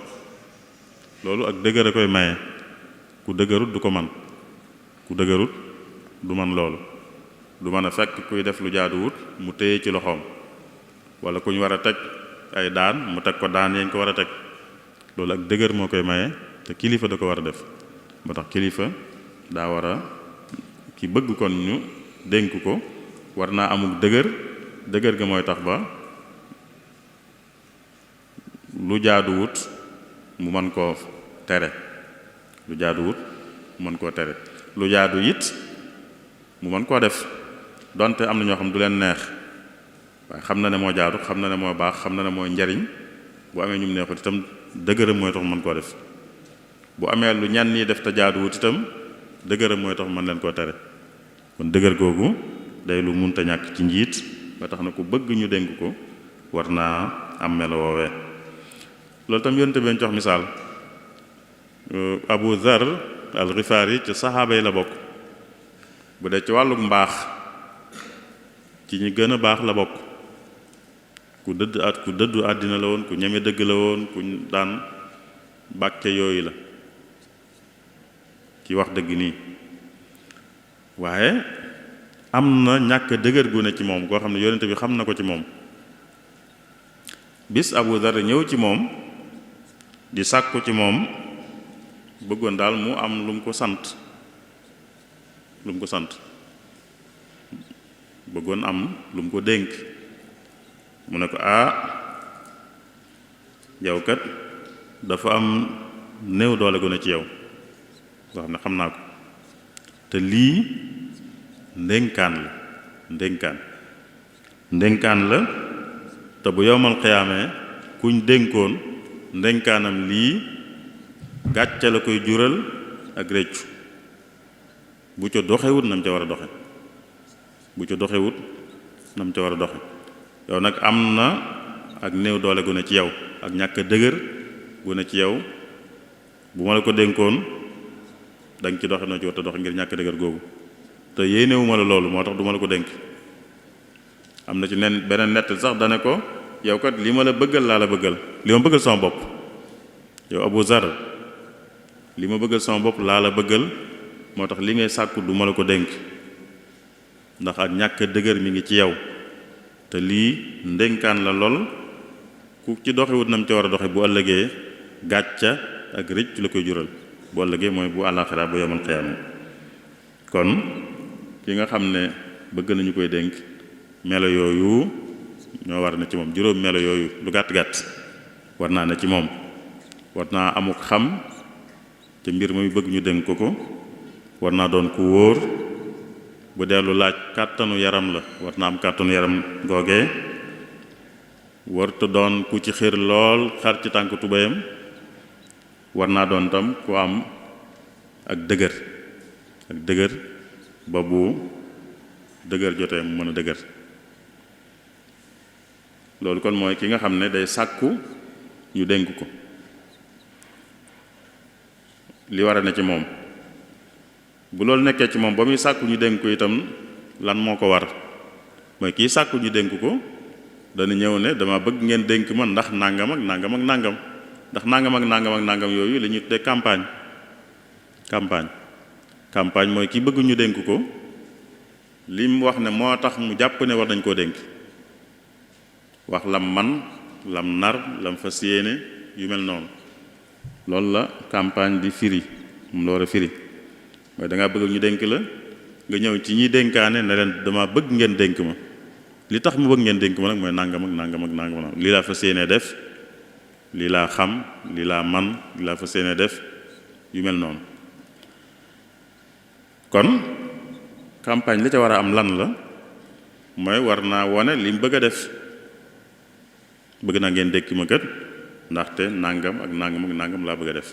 loolu ak dëgër a koy maye. ku dëgërut du ko man ku dëgërut du man loolu du mën a fekk kuy def lu jaaduwut mu téye ci loxoom wala ku ñu war a teg ay daan mu teg ko daan yañ ko war a teg loolu ak dëgër moo koy maye te kilifa da ko war a def. moo tax kilifa daa war a ki bëgg kon ñu dénk ko war naa amuk dëgër ga mooy tax ba lu jaaduwut mu mën koo tere lu jaaduwut mu mën koo tere lu jaadu it mu mën koo def donte am na ñoo xam du leen neex waaye xam na ne moo jaadu xam na ne moo baax xam na ne mooy njariñ bu amee ñum neexut itam dëgëram mooy tax mën koo def bu amee lu ñenn ñi def te jaaduwut itam dëgëram mooy tax mën leen koo tere kon dëgër googu day lu munta ñàkk ci njiit ba tax na ku bëgg ñu dénk ko war naa am melo woowee loolu tam yonte ben jox misaal Abu Dhar al-Ghifari ci saxaaba yi la bokk bu dee ci wàlluk mbaax ci ñi gën a baax la bokk ku dëddu àddina la woon ku ñeme dëgg la woon ku daan bàkke yooyu la ci wax dëgg nii waaye am na ñàkk dëgër gu ne ci moom koo xam ne yonente bi xam na ko ci moom bis Abu Dhar ñëw ci moom di sàkku ci moom bëggoon daal mu am lu mu ko sant bëggoon am lu mu ko dénk mu ne ko yow kat dafa am néew doole gu ne ci yow loo xam ne xam naa ko te lii ndénkaan la te bu yowmal xiyaamee kuñ dénkoon ndénkaanam lii gàcce la koy jural ak réccu bu ca doxewut nam ca war a doxe yow nag am na ak néew doole gu ne ci yow ak ñàkk dëgër gu ne ci yow bu ma la ko dénkoon da nga ci doxe noo ci war a doxe ngir ñàkk dëgër googu te yéenewuma la loolu moo tax du ma la ko dénk am na ci beneen nett sax dane ko yow kat li ma la bëggal laa la bëggal li ma bëggal sama bopp yow Abu Zar li ma bëggal sama bopp laa la bëggal moo tax li ngay sàkku du ma la ko dénk ndax ak ñàkk dëgër mi ngi ci yow te lii ndénkaan la lool ku ci doxewut nam ci war a doxe bu ëllëgee gàcca ak rëcc la koy jural bu ëllëgee mooy bu àllaaxira bu yawmal qiyaama kon ki nga xam ne bëgg nañu koy dénk melo yooyu ñoo war na ci moom juróom melo yooyu lu gàtt-gàtt war naa ne ci moom war naa amuk xam te mbir muy bëgg ñu dénk ko war naa doon ku wóor bu dellu laaj kàttanu yaram la war naa am kàttanu yaram googee warta doon ku ci xër lool xar ci tànk tubéyam war naa doon tam ku am ak dëgër ba bu dëgër jotee mu mën a dëgër loolu kon mooy ki nga xam ne day sàkku ñu dénk ko li war a ne ci moom bu loolu nekkee ci moom ba muy sàkku ñu dénk ko itam lan moo ko war mooy kii sàkku ñu dénk ko dana ñëw ne dama bëgg ngeen dénk ma ndax nangam ak nangam ak nangam ndax nangam ak nangam ak nangam yooyu la ñuy tuddee campagne mooy ki bëgg ñu dénk ko li mu wax ne moo tax mu jàpp ne war nañ koo dénk wax lam man lam nar lam fas yéene yu mel noonu loolu la campagne di firi moom la war a firi mooy da ngaa bëgg ñu dénk la nga ñëw ci ñi dénkaane ne leen dama bëgg ngeen dénk ma li tax mu bëgg ngeen dénk ma nag mooy nangam ak nangam ak nangam lii laa fas yéene def lii laa xam lii laa man lii laa fas yéene def yu mel noonu kon campagne li ca war a am lan la mooy war naa wone li mu bëgg a def bëgg naa ngeen dénk ma kat ndaxte nangam ak nangam ak nangam laa bëgg a def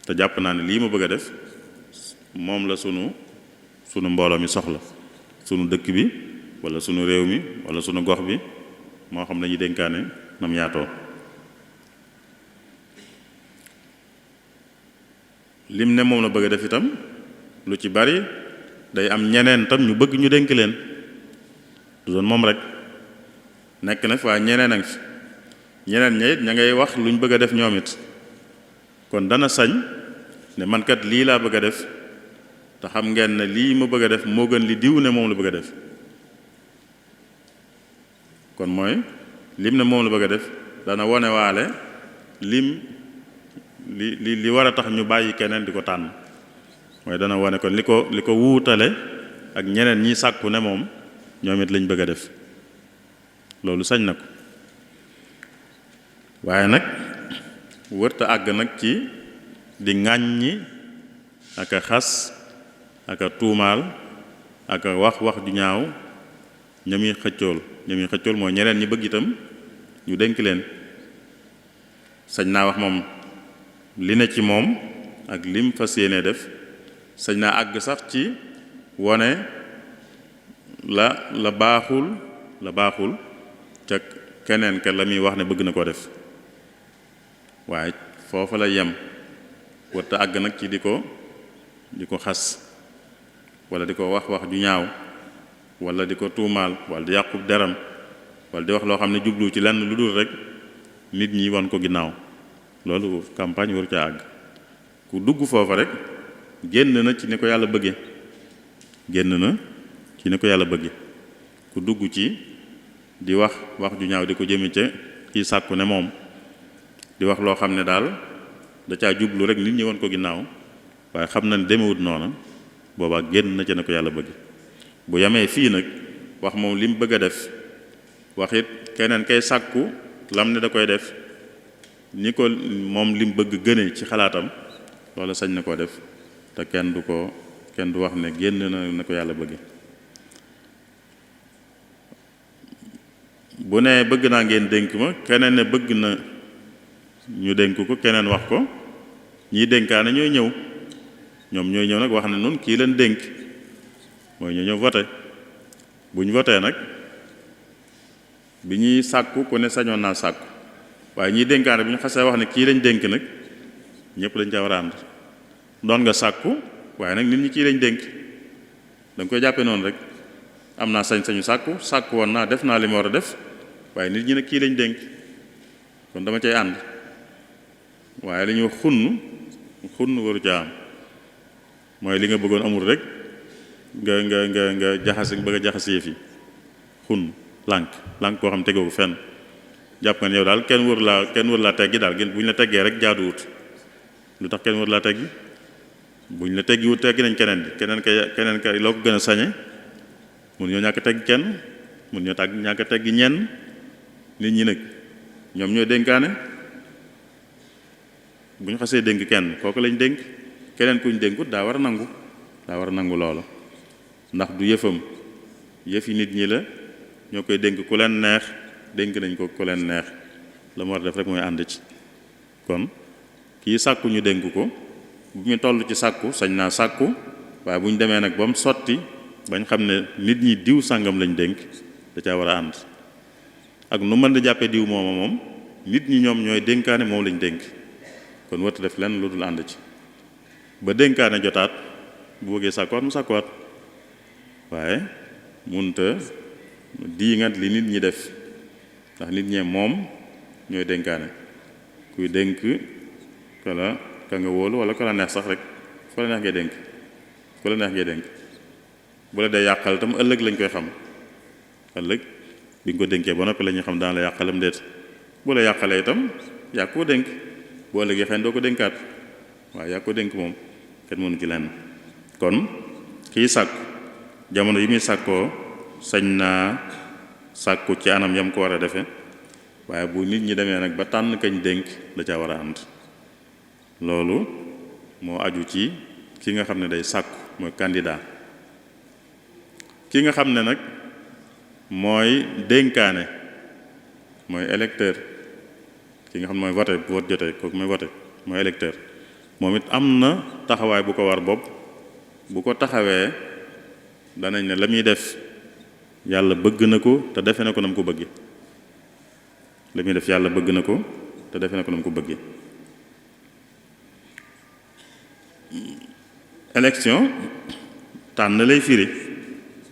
te jàpp naa ne lii ma bëgg a def moom la sunu mbooloo mi soxla sunu dëkk bi wala sunu réew mi wala sunu gox bi moo xam dañuy dénkaane nam yaatoo lim ne moom la bëgg a def itam lu ci bari day am ñeneen tam ñu bëgg ñu dénk leen du doon moom rek nekk na fi waaye ñeneen a ngi fi ñeneen ña it ña ngay wax luñ bëgg a def ñoom it kon dana sañ ne man kat lii laa bëgg a def te xam ngeen ne lii ma bëgg a def moo gën li diw ne moom la bëgg a def kon mooy lim ne moom la bëgg a def dana wone waale lim li war a tax ñu bàyyi keneen di ko tànn mooy dana wone kon li ko wuutale ak ñeneen ñi sàkku ne moom ñoom it lañ bëgg a def loolu sañ na ko waaye nag wërta àgg nag ci di ŋàññi ak a xas ak a tuumaal ak a wax ju ñaaw ñami xëccool mooy ñeneen ñi bëgg itam ñu dénk leen sañ naa wax moom li ne ci moom ak lim fas yéene def sañ naa àgg sax ci wone la baaxul ca keneen ka la muy wax ne bëgg na koo def waaye foofa la yem warta àgg nag ci di ko xas wala di ko wax ju ñaaw wala di ko tuumaal wala di yàqu deram wala di wax loo xam ne jublu ci lenn lu dul rek nit ñi wan ko ginnaaw loolu campagne waru ca àgg ku dugg foofa rek génn na ci ni ko yàlla bëgge ku dugg ci di wax ju ñaaw di ko jëme ca kii sàkku ne moom di wax loo xam ne daal da caa jublu rek nit ñi wan ko ginnaaw waaye xam na ne demewut noona boobaa génn na ca ne ko yàlla bëgg bu yamee fii nag wax moom li mu bëgg a def wax it keneen kay sàkku lam ne da koy def ni ko moom li mu bëgg gëne ci xalaatam loolu sañ na koo def te kenn du wax ne génn na ko yàlla bëgg bu ne bëgg naa ngeen dénk ma keneen ne bëgg na ñu dénk ko keneen wax ko ñiy dénkaane ñooy ñëw nag wax ne nun kii leen dénk mooy ñu ñëw voté bu ñu voté nag bi ñuy sàkku ku ne sañoon naa sàkku waaye ñiy dénkaane bi ñu xasee wax ne kii lañ dénk nag ñëpp dañ ca war a ànd doon nga sàkku waaye nag nit ñi kii lañ dénk da nga koy jàppe noonu rek am naa sañ-sañu sàkku woon naa def naa li ma war a def waaye nit ñi nag kii lañ dénk kon dama cay ànd waaye li ñuy wax xunn waru ca am mooy li nga bëggoon amul rek nga jaxase bëgg a jaxase yëf yi lànk koo xam tegoo ko fenn jàpp nga ne yow daal kenn wër laa teggi daal bu ñu la teggee rek jaaduwut lu tax kenn wër laa teggi bu ñu la teggiwut teggi nañ keneen kay loo ko gën a sañe mun ñoo ñàkk tegg kenn mun ñoo ñàkk teggi ñenn nit ñi nag ñoom ñooy dénkaane bu ñu xasee dénk kenn kooku lañ dénk keneen kuñ dénkut daa war a nangu loolu ndax du yëfam yëfi nit ñi la ñoo koy dénk ku leen neex dénk nañ ko ku leen neex la mu war a def rek mooy ànd ci kon kii sàkku ñu dénk ko bu ñu toll ci sàkku sañ naa sàkku waaye bu ñu demee nag ba mu sotti bañ xam ne nit ñi diw sàngam lañ dénk da caa war a ànd ak nu mën di jàppee diw moom nit ñi ñoom ñooy dénkaane moom lañ dénk kon warta def lenn lu dul ànd ci ba dénkaane jotaat bu bëggee sàkkuwaat mu sàkkuwaat waaye munta diingat li nit ñi def ndax nit ñee moom ñooy dénkaane kuy dénk ka nga wóolu wala ko la neex sax rek fu la neex ngay dénk bu la dee yàqal tam ëllëg lañ koy xam ëllëg bi nga ko dénkee ba noppi la ñuy xam daan la yàqalam déet bu la yàqalee itam yaa koo dénk bu ëllëgee xëy na doo ko dénkaat waaye yaa ko dénk moom kenn mënu ci lenn kon kii sàkku jamono yi muy sàkkoo sañ naa sàkku ci anam yam ko war a defe waaye bu nit ñi demee nag ba tànn kañ dénk da caa war a ànd loolu moo aju ci ki nga xam ne day sàkku mooy candidat ki nga xam ne nag mooy dénkaane mooy électeur ki nga xam ne mooy voté bu vote jotee kooku mooy voté mooy électeur moom it am na taxawaay bu ko war bopp bu ko taxawee danañ ne la muy def yàlla bëgg na ko te defe na ko na mu ko bëggee la muy def yàlla bëgg na ko te defe na ko na mu ko bëggee élection tànn lay firi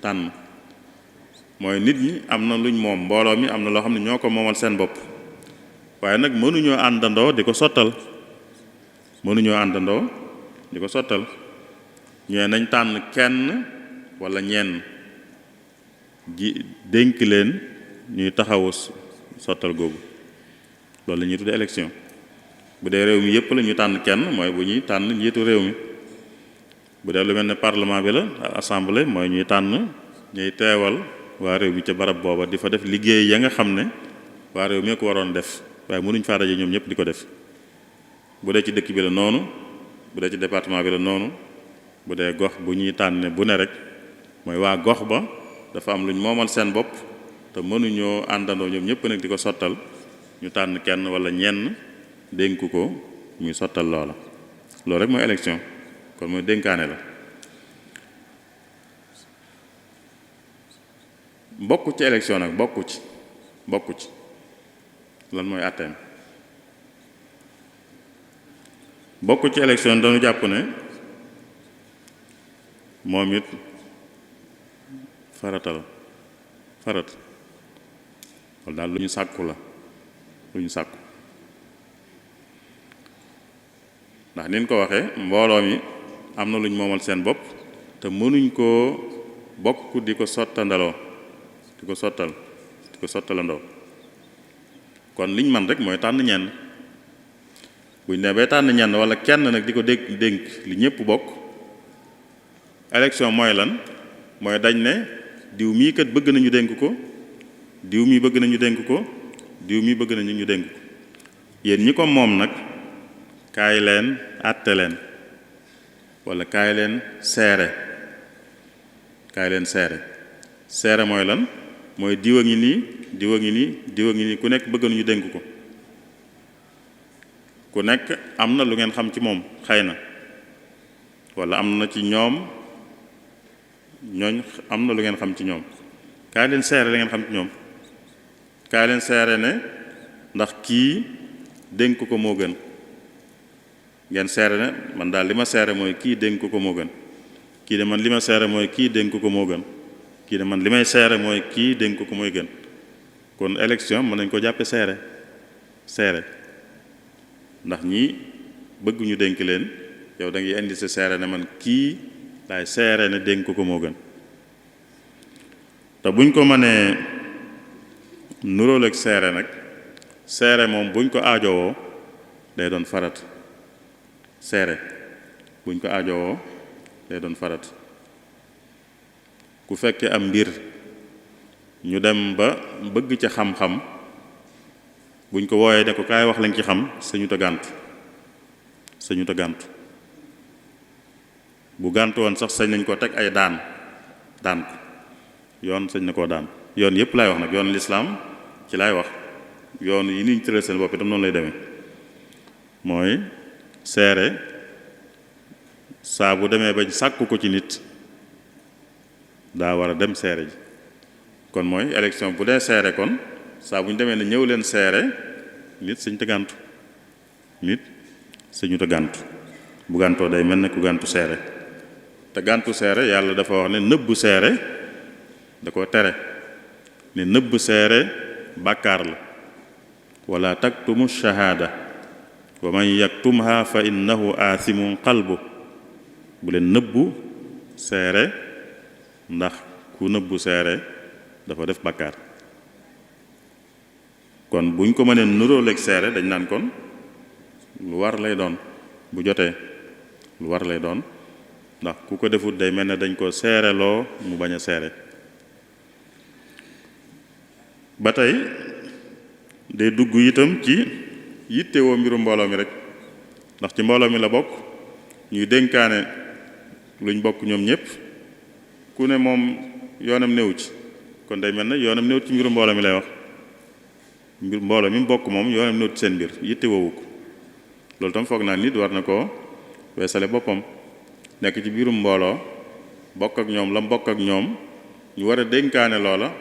tànn mooy nit ñi am na luñ moom mbooloo mi am na loo xam ne ñoo ko moomal seen bopp waaye nag mënuñoo àndandoo di ko sottal ñooy nañ tànn kenn wala ñenn ji dénk leen ñuy taxawu sottal googu loolu la ñuy tudde élection bu dee réew mi yépp la ñuy tànn kenn mooy bu ñuy tànn njiitu réew mi bu dee lu mel ne parlement bi la assemblée mooy ñuy tànn ñuy teewal waa réew mi ca barab booba di fa def liggéey ya nga xam ne waa réew mi ko waroon def waaye mënuñ faa daje ñoom ñëpp di ko def bu dee ci dëkk bi la noonu bu dee ci département bi la noonu bu dee gox bu ñuy tànne bu ne rek mooy waa gox ba dafa am luñ moomal seen bopp te mënuñoo àndandoo ñoom ñëpp nag di ko sottal ñu tànn kenn wala ñenn dénk ko muy sottal loola loolu rek mooy élection kon mooy dénkaane la bokk ci élection nag bokku ci lan mooy àtteem bokk ci élection dañu jàpp ne moom it farata walla daal lu ñu sàkku la lu ñu sàkku ndax ni ñu ko waxee mbooloo mi am na lu ñu moomal seen bopp te mënuñ koo bokk di ko sottalandoo kon liñ man rek mooy tànn ñenn buñ ne bay tànn ñenn walla kenn nag di ko dénk li ñépp bokk élection mooy lan mooy dañ ne diw mii kat bëgg nañu dénk ko diw mii bëgg nañu dénk ko diw mii bëgg nañu ñu dénk ko yéen ñi ko moom nag kaay leen àtte leen walla kaay leen seere mooy lan mooy diw a ngi nii diw a ngi nii diw a ngi nii ku nekk bëgg nañu dénk ko ku nekk am na lu ngeen xam ci moom xëy na walla am na ci ñooñ am na lu ngeen xam ci ñoom kaay leen seere la ngeen xam ci ñoom kaay leen seere ne ndax kii dénk ko moo gën ngeen seere ne man daal li ma seere mooy kii dénk ko moo gën kii de man li ma seere mooy kii dénk ko moo gën kii de man li may seere mooy kii dénk ko mooy gën kon élection mën nañ ko jàppe seere ndax ñii bëgguñu dénk leen yow da ngay indi sa seere ne man kii laay seere ne dénk ko moo gën te buñ ko mënee nuróol ak seere nag seere moom buñ ko aajowoo day doon farat seere buñ ko aajowoo day doon farat ku fekkee am mbir ñu dem ba bëgg ca xam-xam buñ ko wooyee ne ko kaay wax lañ ci xam sañu ta gàntu bu gàntu woon sax sañ nañ ko teg ay daan ko yoon sañ na koo daan yoon yépp laay wax nag yoon lislaam ci laay wax yoon yi niñ tëral seen bopp itam noonu lay demee mooy seere saa bu demee ba sàkku ko ci nit daa war a dem seere ji kon mooy élection bu dee seere kon saa bu ñu demee ne ñëw leen seere nit sañ te gàntu nit sañu te gàntu bu gàntoo day mel ne ku gàntu seere te gàntu seere yàlla dafa wax ne nëbbu seere da ko tere ne nëbb seere bàkkaar la wala taktumu shahaada wa man yaktumha fa innahu aathimun qalbu bu leen nëbbu seere ndax ku nëbbu seere dafa def bàkkaar kon buñ ko mënee nuróoleeg seere dañ naan kon lu war lay doon bu jotee lu war lay doon ndax ku ko defut day mel ne dañ ko seereloo mu bañ a seere ba tey day dugg itam ci yittewoo mbiru mbooloo mi rek ndax ci mbooloo mi la bokk ñuy dénkaane luñ bokk ñoom ñëpp ku ne moom yoonam néew ci kon day mel ne yoonam néew ci mbiru mbooloo mi lay wax mbooloo mi bokk moom yoonam néew ci seen mbir yittewoowu ko loolu tam foog naa nit war na ko weesale boppam nekk ci biirum mbooloo bokk ak ñoom la bokk ak ñoom ñu war a dénkaane loola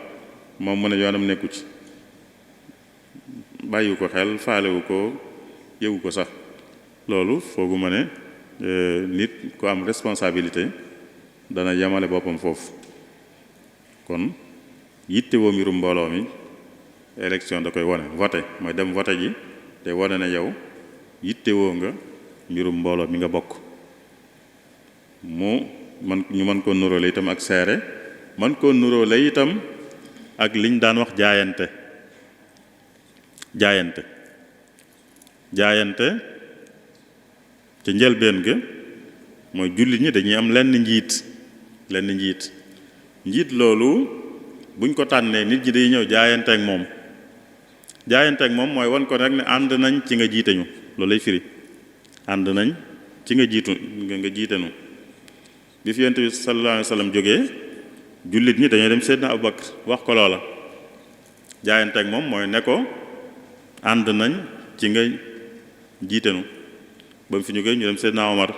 moom mën a yoonam nekku ci bàyyiwu ko xel faalewu ko yëgu ko sax loolu foogu ma ne nit ku am responsabilité dana yemale boppam foofu kon yittewoo mbirum mbooloo mi élection da koy wone voté mooy dem voté ji te wone ne yow yittewoo nga mbirum mbooloo mi nga bokk ñu mën koo nuróole itam ak seere mën koo nuróole itam ak liñ daan wax jaayante ca njëlbeen ga mooy jullit ñi dañuy am lenn njiit loolu buñ ko tànnee nit ñi day ñëw jaayante ak moom mooy wan ko rek ne ànd nañ ci nga jiite ñu loolu lay firi ànd nañ ci nga jiite ñu bi fi Yonent bi sallallahu alayhi wa sallam jógee jullit ñi dañoo dem Seydina Abubakar wax ko loola jaayante ak moom mooy ne ko ànd nañ ci nga jiite ñu ba mu fi jógee ñu dem Seydina Omar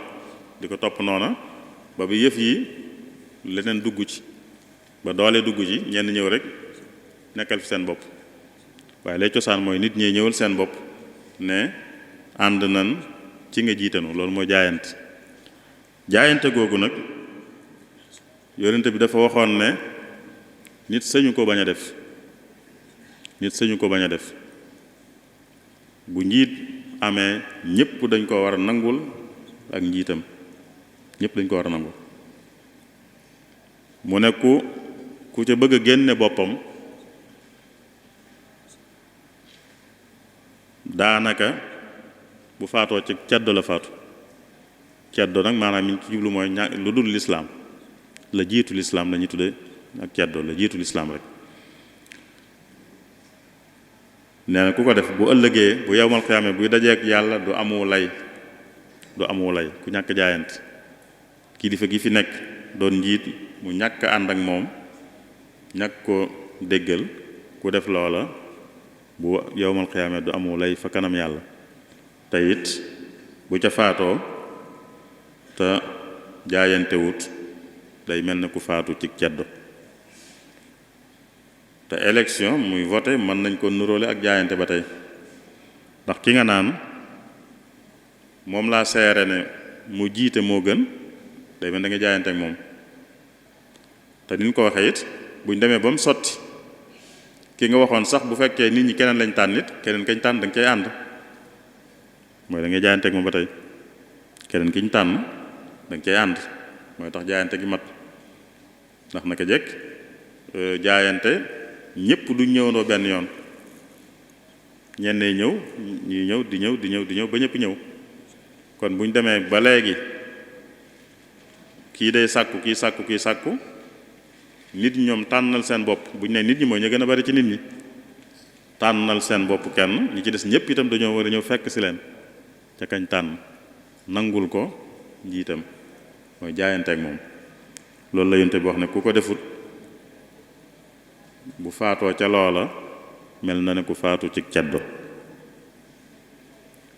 di ko topp noona ba bi yëf yi leneen dugg ci ba doole dugg ci ñenn ñëw rek nekkal fi seen bopp waaye lay cosaan mooy nit ñee ñëwal seen bopp ne ànd nan ci nga jiitanu loolu mooy jaayante googu nag yonent bi dafa waxoon ne nit sañu ko bañ a def bu njiit amee ñépp dañ ko war a nangul ak njiitam ñépp dañ ko war a nangul mu ne ku ca bëgg a génne boppam daanaka bu faatoo ci ceddo la faatu ceddo nag maanaam mi ci jublu mooy lu dul lislaam la jiitu lislaam la ñuy tudde ak ceddo la jiitu lislaam rek nee na ku ko def bu ëllëgee bu yawmal xiyaame buy dajeek yàlla du amu lay ku ñàkk jaayante kilifa gi fi nekk doon njiit mu ñàkk ànd ak moom ñàkk ko déggal ku def loola bu yawmal xiyaame du amu lay fa kanam yàlla te it bu ca faatoo te jaayante wut day mel ne ku faatu ci ceddo te élection muy voté mën nañ ko nuróole ak jaayante ba tey ndax ki nga naan moom laa seere ne mu jiite moo gën day mel da nga jaayante ak moom te ni ñu ko waxee it buñ demee ba mu sotti ki nga waxoon sax bu fekkee nit ñi keneen lañ tànn nit keneen kañ tànn da nga cay ànd mooy da ngay jaayante ak moom ba tey keneen ki ñu tànn da nga cay ànd mooy tax jaayante gi mat ndax naka jekk jaayante ñépp duñ ñëwandoo benn yoon ñenn ñëw ñuy ñëw di ñëw ba ñëpp ñëw kon buñ demee ba léegi kii day sàkku kii sàkku nit ñi ñoom tànnal seen bopp buñ ne nit ñi mooy ñu gën a bari ci nit ñi tànnal seen bopp kenn ñi ci des ñépp itam dañoo war a ñëw fekk si leen ca kañ tànn nangul ko njiitam mooy jaayante ak moom loolu la yonte bi wax ne ku ko defut bu faatoo ca loola mel na ne ku faatu ci ceddo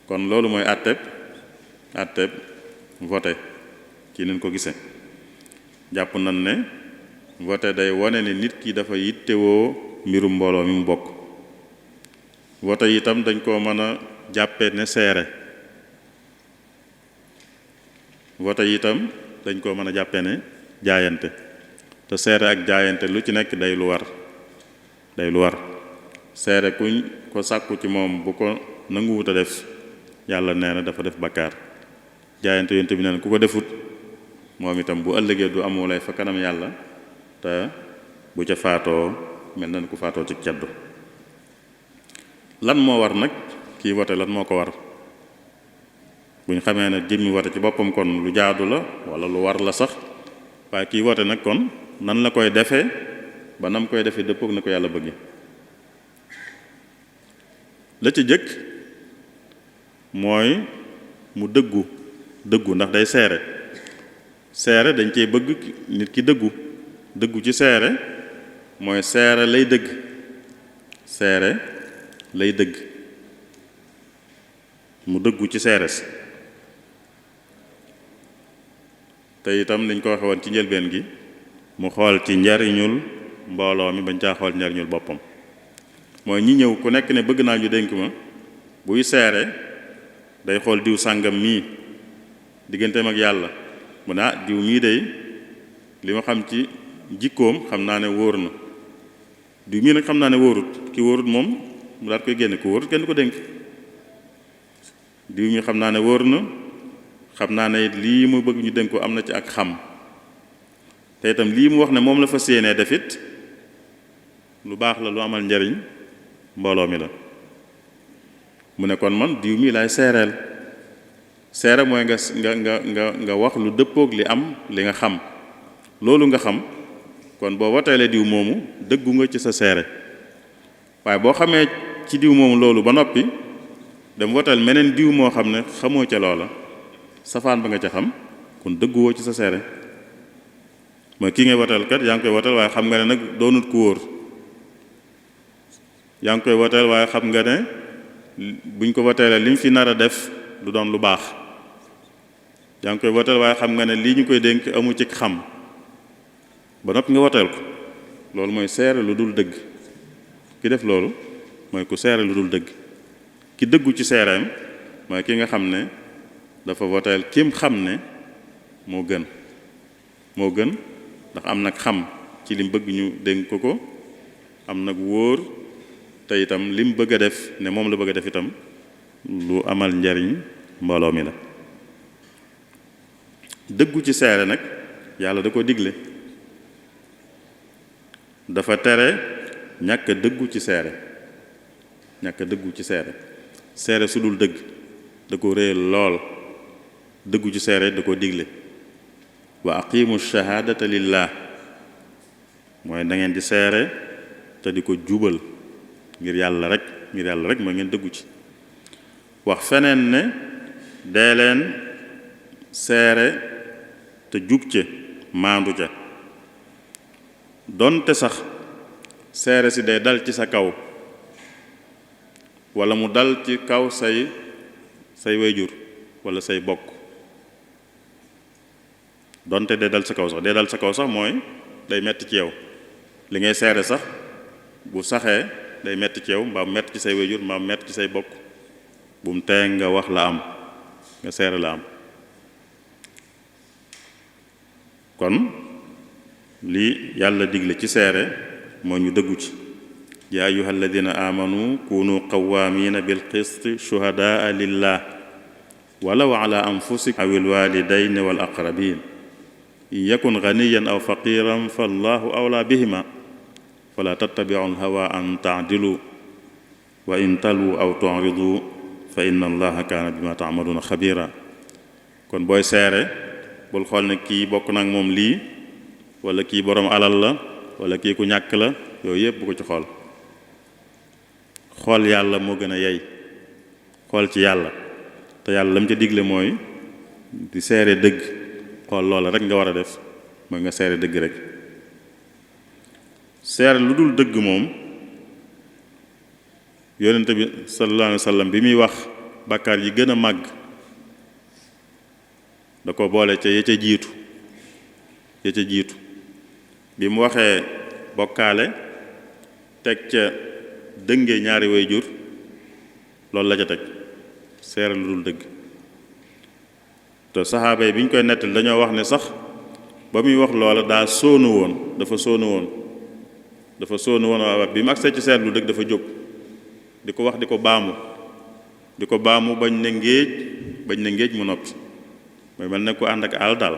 kon loolu mooy àtteeb voté ci nañ ko gisee jàpp nañ ne voté day wone ne nit ki dafa yittewoo mbirum mbooloo mi mu bokk voté itam dañ koo mën a jàppe ne seere voté itam dañ koo mën a jàppe ne jaayante te seere ak jaayante lu ci nekk day lu war seere kuñ ko sàkku ci moom bu ko nanguwut a def yàlla nee na dafa def bakkaar jaayante yonte bi nee na ku ko defut moom itam bu ëllëgee du amu lay fa kanam yàlla te bu ca faatoo mel na ku faatoo ci caddu lan moo war nag kii wote lan moo ko war buñ xamee ne jëmmi wote ci boppam kon lu jaadu la wala lu war la sax waaye kii wote nag kon nan la koy defee ba nam koy defee dëppook na ko yàlla bëgge la ci jëkk mooy mu dëggu ndax day seere dañ cey bëgg nit ki dëggu ci seere mooy seere lay dëgg mu dëggu ci seere si te itam liñ ko waxe woon ci njëlbeen gi mu xool ci njariñul mbooloo mi bañ caa xool njariñul boppam mooy ñi ñëw ku nekk ne bëgg naa ñu dénk ma buy seere day xool diw sàngam mii digganteem ak yàlla mu ne diw mii day li ma xam ci jikkoom xam naa ne wóor na diw mii nag xam naa ne wóorut ki wóorut moom mu daat koy génne ku wóorut kenn ko dénk diw mi xam naa ne wóor na xam naa ne lii mu bëgg ñu dénk ko am na ci ak xam te itam lii mu wax ne moom la fa séenee def it lu baax la lu amal njariñ mbooloo mi la mu ne kon man diw mii laay seereel seere mooy nga wax lu dëppoog li am li nga xam loolu nga xam kon boo woteelee diw moomu dëggu nga ci sa seere waaye boo xamee ci diw moomu loolu ba noppi dem woteel meneen diw moo xam ne xamoo ca loola safaan ba nga ca xam kon dëgguwoo ci sa seere mooy kii ngay woteel kat yaa ngi koy woteel waaye xam nga ne nag doonut ku wóor yaa ngi koy woteel waaye xam nga ne buñ ko woteelee li mu fi nar a def du doon lu baax yaa ngi koy woteel waaye xam nga ne lii ñu koy dénk amu ci xam ba noppi nga woteel ko loolu mooy seere lu dul dëgg. ki def loolu mooy ku seere lu dul dëgg. ki dëggu ci seereem mooy ki nga xam ne dafa voteel kim xam ne moo gën ndax am nag xam ci lim bëgg ñu dénk ko am nag wóor te itam lim bëgg a def ne moom la bëgg a def itam lu amal njariñ mbooloo mi la. dëggu ci seere nag yàlla da ko digle, dafa tere ñàkk a dëggu ci seere seere su dul dëgg da ko réel lool. dëggu ci seere da ko digle, wa aqimu shahaadata lillah mooy da ngeen di seere te di ko jubal ngir yàlla rek mooy ngeen dëggu ci. wax feneen ne dee leen seere te jub ca maandu ca donte sax seere si day dal ci sa kaw walla mu dal ci kaw say wayjur walla say bokk. donte day dal sa kaw sax mooy day metti ci yow li ngay seere sax bu saxee day metti ci yow mbaa metti ci say wayjur mbaa metti ci say bokk bu mu tee nga wax la am nga seere la am. kon lii yàlla digle ci seere moo ñu dëggu ci. yaa ayyuha alladina amanu kunu qawamina bil qisti shuhadaa lillah walaw ala anfusikum awil walidayni wal aqrabin in yakun ganiyan aw faqiran fallahu awla bihima fala tattabi'u alhawa an ta'dilu wa in talu aw tu'ridu fa inna allaha kaana bima ta'maluna xabira. kon booy seere bul xool ne kii bokk nag moom lii wala kii boroom alal la wala kii ku ñàkk la yooyu yépp bu ko ci xool yàlla moo gën a yey. xool ci yàlla te yàlla lam ca digle mooy di seere dëgg. xool loola rek nga war a def mooy nga seere dëgg rek. seere lu dul dëgg moom yonent bi sallallahu alayhi wa sallam bi muy wax bàkkaar yi gën a màgg da ko boole ca ya ca jiitu bi mu waxee bokkaale teg ca dënge ñaari waajur loolu la ca teg seere lu dul dëgg. te saxaaba yi bi ñu koy nettali dañoo wax ne sax ba muy wax loola dafa sóonu woon waaw bi mu agsee ci seere lu dëgg dafa jóg di ko wax di ko baamu bañ ne ngéej mu noppi mooy mel ne ko ànd ak àll daal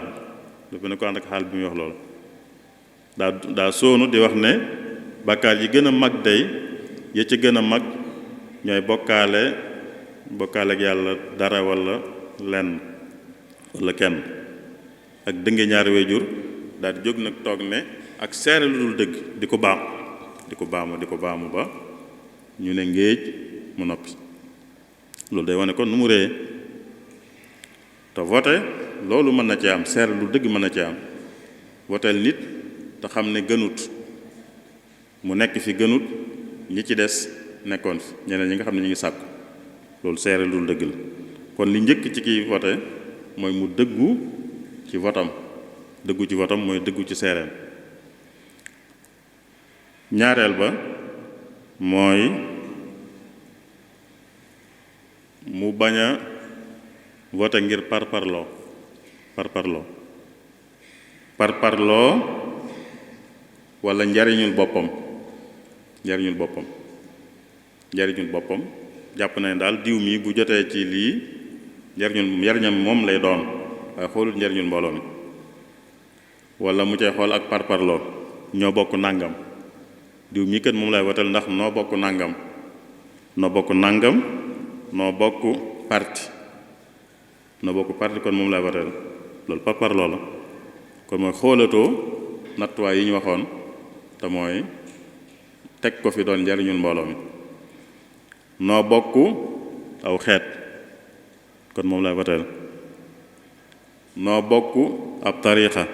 dafa ne ko ànd ak xaal bi muy wax loolu daa sóonu di wax ne bàkkaar yi gën a mag day ya ci gën a mag ñooy bokkaale ak yàlla dara walla lenn walla kenn ak dënge ñaari waajur daal di jóg nag toog ne ak seere lu dul dëgg di ko baamu ba ñu ne ngéej mu noppi. loolu day wane kon nu mu réyee te vote loolu mën na ci am seere lu dëgg mën na ci am. voteel nit te xam ne gënut mu nekk fi gënut ñi ci des nekkoon fi ñeneen ñi nga xam ne ñu ngi sàkku loolu seere lu dul dëgg la. kon li njëkk ci kiy vote mooy mu dëggu ci votam mooy dëggu ci seereem. ñaareel ba mooy mu bañ a vote ngir parparloo walla njariñul boppam jàpp na ne daal diw mi bu jotee ci lii njariñam moom lay doon waaye xoolul njariñul mbooloo mi walla mu cay xool ak parparloo ñoo bokk nàngam diw mii kat moom lay wotal ndax noo bokk nàngam noo bokk parti kon moom lay wotal loolu parparloo la. kon mooy xoolatoo nattuwaay yi ñu waxoon te mooy teg ko fi doon njariñul mbooloo mi. noo bokk aw xeet kon moom lay wotal noo bokk ab tariixa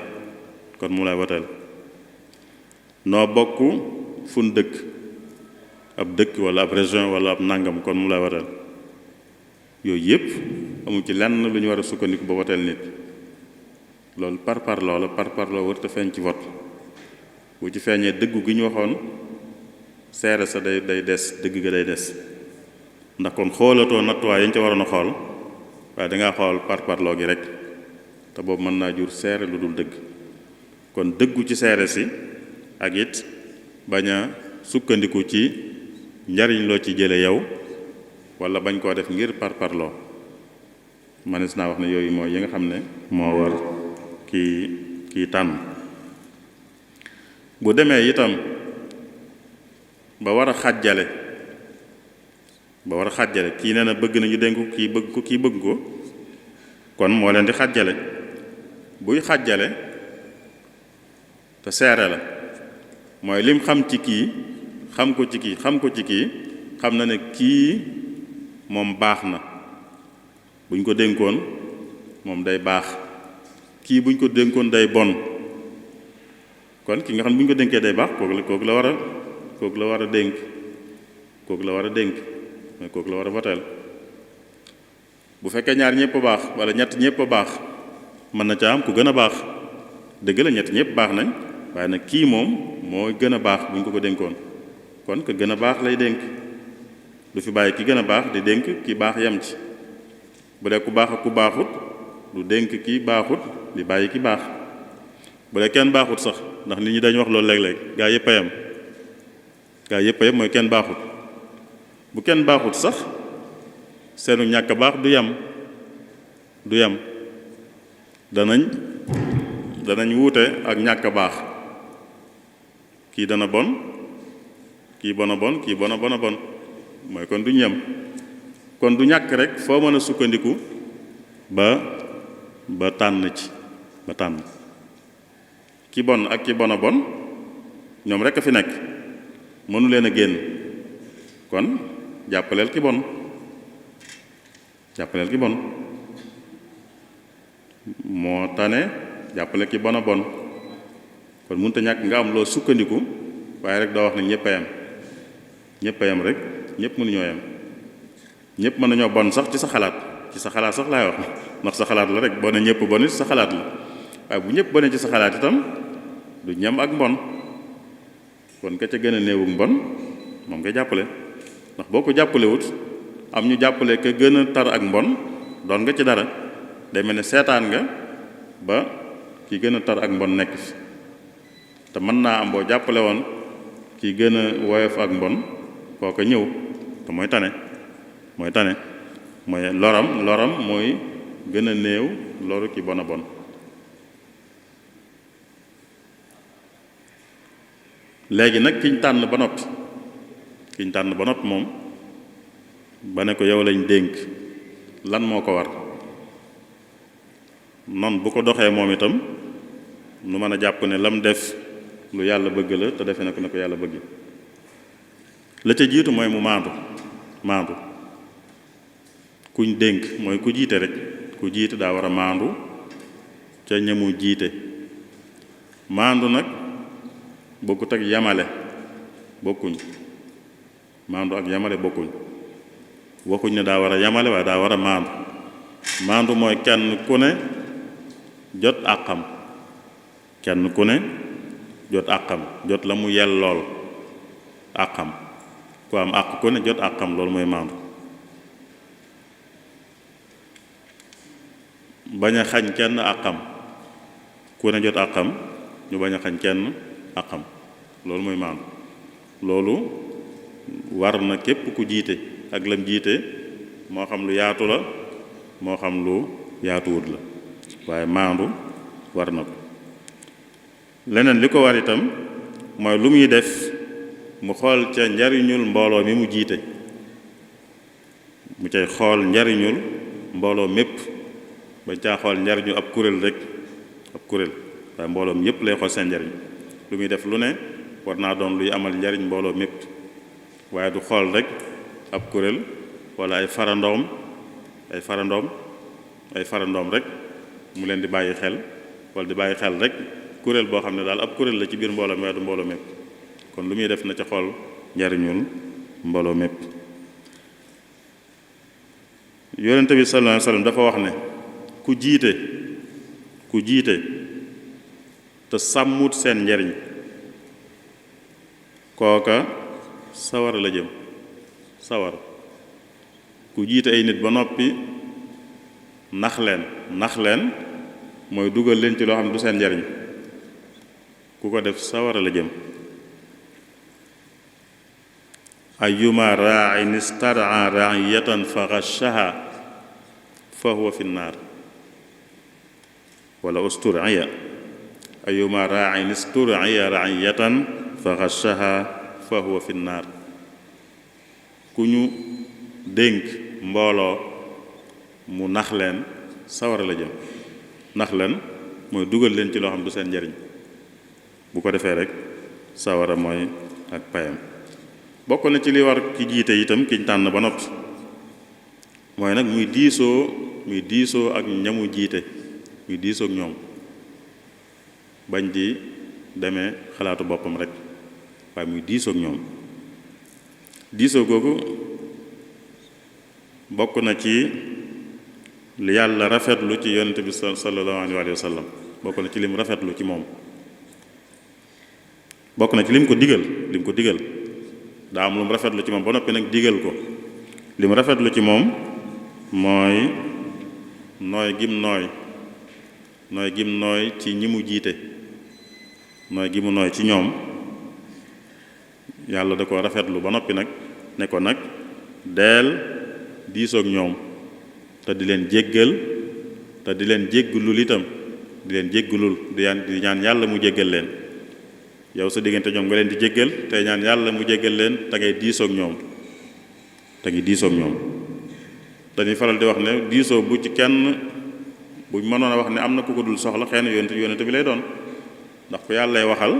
kon moom lay wotal noo bokk fun dëkk ab dëkk walla ab région walla ab nàngam kon moom lay wotal. yooyu yépp amul ci lenn lu ñu war a sukkandiku ba wotal nit. loolu parparloo la parparloo warut a feeñ ci vote bu ci feeñee dëggu gi ñu waxoon seere sa day des dëgg ga day des ndax kon xoolatoo nattuwaay yañ ca waroon a xool waaye dangaa xool parparloo gi rek te boobu mën naa jur seere lu dul dëgg kon dëggu ci seere si ak it bañ a sukkandiku ci njariñ loo ci jële yow wala bañ koo def ngir parparloo manis naa wax ne yooyu mooy yi nga xam ne moo war kii tànn bu demee itam ba war a xàjjale kii nee na bëgg nañu dénk ko kii bëgg ko kon moo leen di xàjjale buy xàjjale te seere la mooy lim xam ci kii xam ko ci kii xam na ne kii moom baax na buñ ko dénkoon moom day baax kii buñ ko dénkoon day bon kon ki nga xam ne buñ ko dénkee day baax kooku la war a dénk mais kooku la war a voteel bu fekkee ñaar ñëpp a baax wala ñett ñëpp a baax mën na ca am ku gën a baax dëgg la ñett ñëpp baax nañ waaye nag kii moom mooy gën a baax buñ ko dénkoon kon ka gën a baax lay dénk du fi bàyyi ki gën a baax di dénk ki baax yem ci bu dee ku baax ak ku baaxut du dénk ki baaxut di bàyyi ki baax bu dee kenn baaxut sax ndax nit ñi dañu wax loolu léeg-léeg gaa yëpp a yem mooy kenn baaxut bu kenn baaxut sax seenu ñàkk baax du yem danañ wuute ak ñàkk baax kii dana bon kii bona bon kii bona bon mooy kon duñ yem kon du ñàkk rek foo mën a sukkandiku ba tànn ki bon ak ki bona bon ñoom rek a fi nekk mënu leen a génn kon jàppaleel ki bon moo tane jàppale ki bona bon kon mënut a ñàkk nga am loo sukkandiku waaye rek doo wax ne ñëpp a yem rek ñëpp mënuñoo yem ñëpp mën nañoo bon sax ci sa xalaat sax laay wax ndax sa xalaat la rek boo ne ñëpp bon ci sa xalaat la waaye bu ñëpp bonee ci sa xalaat itam du ñem ak mbon kon ka ca gën a néewu mbon moom ngay jàppale ndax boo ko jàppalewut am ñu jàppale ka gën a tar ak mbon doon nga ci dara day mel ne seetaan nga ba ki gën a tar ak mbon nekk fi te mën naa am boo jàppale woon ki gën a woyof ak mbon kooka ñëw te mooy tane mooy loram mooy gën a néew loru ki bon a bon léegi nag kiñ tànn ba noppi moom ba ne ko yow lañ dénk lan moo ko war non bu ko doxee moom itam nu mën a jàpp ne lam def lu yàlla bëgg la te defe na ko ne ko yàlla bëgg la ca jiitu mooy mu maandu kuñ dénk mooy ku jiite rek ku jiite daa war a maandu ca ñamu jiite maandu nag bokkut ak yamale bokkuñ maandu ak yamale bokkuñ waxuñ ne daa war a yamale waaye daa war a maandu mooy kenn ku ne jot àqam jot la mu yellool àqam ku am àq ku ne jot àqam loolu mooy maandu bañ a xañ kenn àqam ku ne jot àqam ñu bañ a xañ kenn àqam loolu mooy maandu loolu war na képp ku jiite ak lam jiite moo xam lu yaatu la moo xam lu yaatuwut la waaye maandu war na ko leneen li ko war itam mooy lu muy def mu xool ca njariñul mbooloo mi mu jiite mu cay xool njariñul mbooloo mépp ba caa xool njariñu ab kuréel rek waaye mbooloo mi yépp lay xool seen njariñ lu muy def lu ne war naa doon luy amal njariñ mbooloo mépp waaye du xool rek ab kuréel wala ay farandoom rek mu leen di bàyyi xel wala di bàyyi xel rek kuréel boo xam ne daal ab kuréel la ci biir mbooloo mi waaye du mbooloo mépp kon lu muy def na ca xool njariñul mbooloo mépp yonente bi sallallahu alayhi wasallam dafa wax ne ku jiite te sàmmut seen njariñ kooka sawara la jëm sawara. ku jiite ay nit ba noppi nax leen mooy dugal leen ci loo xam ne du seen njariñ ku ko def sawara la jëm. ayyuma raa'in istar'a ra'iyatan fa ghashaha fa huwa fi nnaar wala ustur'iya ayyuma raa'in istur'iya ra'iyatan fa ghashaha fa huwa fi nnaar. ku ñu dénk mbooloo mu nax leen sawara la jëm. nax leen mooy dugal leen ci loo xam du seen njariñ bu ko defee rek sawara mooy ak payam. bokk na ci li war ki jiite itam kiñ tànn ba noppi mooy nag muy diisoo ak ñamu jiite muy diisoo ak ñoom bañ di demee xalaatu boppam rek waaye muy diisoo ak ñoom. diisoo googu bokk na ci li yàlla rafetlu ci yonent bi sallallahu alayhi wa sallam bokk na ci lim rafetlu ci moom bokk na ci lim ko digal daa am lu mu rafetlu ci moom ba noppi nag digal ko. li mu rafetlu ci moom mooy nooy gim nooy ci ñi mu jiite nooy gi mu nooy ci ñoom yàlla da ko rafetlu ba noppi nag ne ko nag deel diisoog ñoom te di leen jéggal te di leen jéggulul itam di leen jéggulul di ñaan yàlla mu jéggal leen. yow sa diggante ñoom nga leen di jéggal te ñaan yàlla mu jéggal leen te ngay diisoog ñoom dañuy faral di wax ne diisoo bu ci kenn buñ mënoon a wax ne am na ku ko dul soxla xëy na yonent bi lay doon ndax ku yàlla lay waxal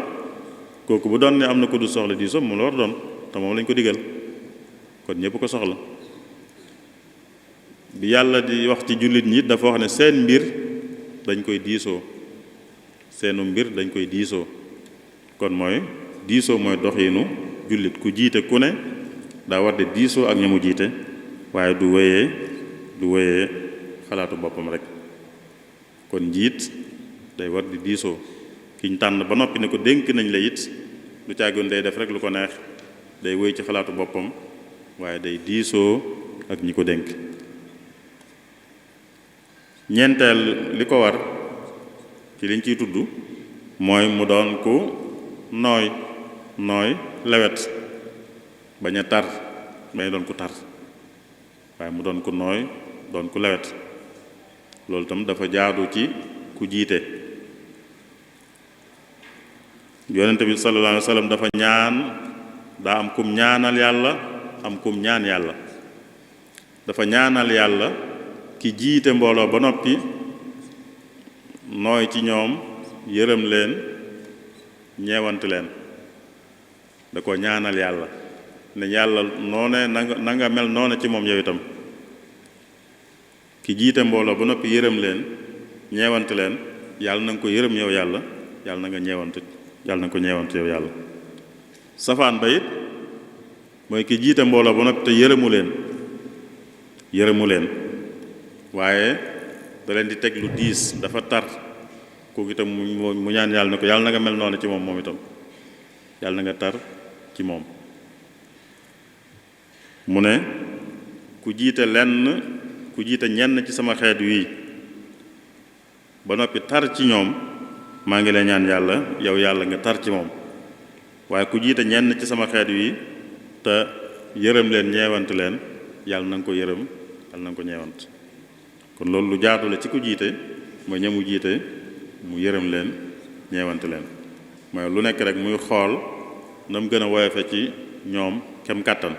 kooku bu doon ne am na ku dul soxla diisoo moom la war doon te moom lañ ko digal kon ñëpp ko soxla. bi yàlla di wax ci jullit ñi dafa wax ne seen mbir dañ koy diisoo seenu mbir dañ koy diisoo. kon mooy diisoo mooy doxiinu jullit ku jiite ku ne daa war di diisoo ak ñamu jiite waaye du wéyee xalaatu boppam rek. kon njiit day war di diisoo kiñ tànn ba noppi ne ko dénk nañ la it lu caagoon day def rek lu ko neex day wéy ci xalaatu boppam waaye day diisoo ak ñi ko dénk. ñeenteel li ko war ci liñ ciy tudd mooy mu doon ku nooy lewet bañ a tar bañ a doon ku tar waaye mu doon ku nooy doon ku lewet. loolu tam dafa jaadu ci ku jiite. yonent bi sallallahu alayhi wa sallam dafa daa am kum ñaanal yàlla am kum ñaan yàlla. dafa ñaanal yàlla ki jiite mbooloo ba noppi nooy ci ñoom yërëm leen ñeewant leen da ko ñaanal yàlla ne yàlla noone na nga mel noone ci moom yow itam. ki jiite mbooloo ba noppi yërëm leen ñeewant leen yàlla na nga ko yërëm yow yàlla yàlla na nga ko ñeewant yow yàlla. safaan ba it mooy ki jiite mbooloo ba noppi te yërëmu leen waaye da leen di teg lu diis dafa tar kooku itam mu ñaan yàlla ne ko yàlla na nga mel noonu ci moom itam yàlla na nga tar ci moom. mu ne ku jiite ñenn ci sama xeet wii ba noppi tar ci ñoom maa ngi lay ñaan yàlla yow yàlla nga tar ci moom waaye ku jiite ñenn ci sama xeet wii te yërëm leen ñeewant leen yàlla na nga ko yërëm yàlla na nga ko ñeewant. kon loolu lu jaadu la ci ku jiite mooy ñamu jiite mu yërëm leen ñeewant leen mooy lu nekk rek muy xool na mu gën a woyofe ci ñoom kem kàttan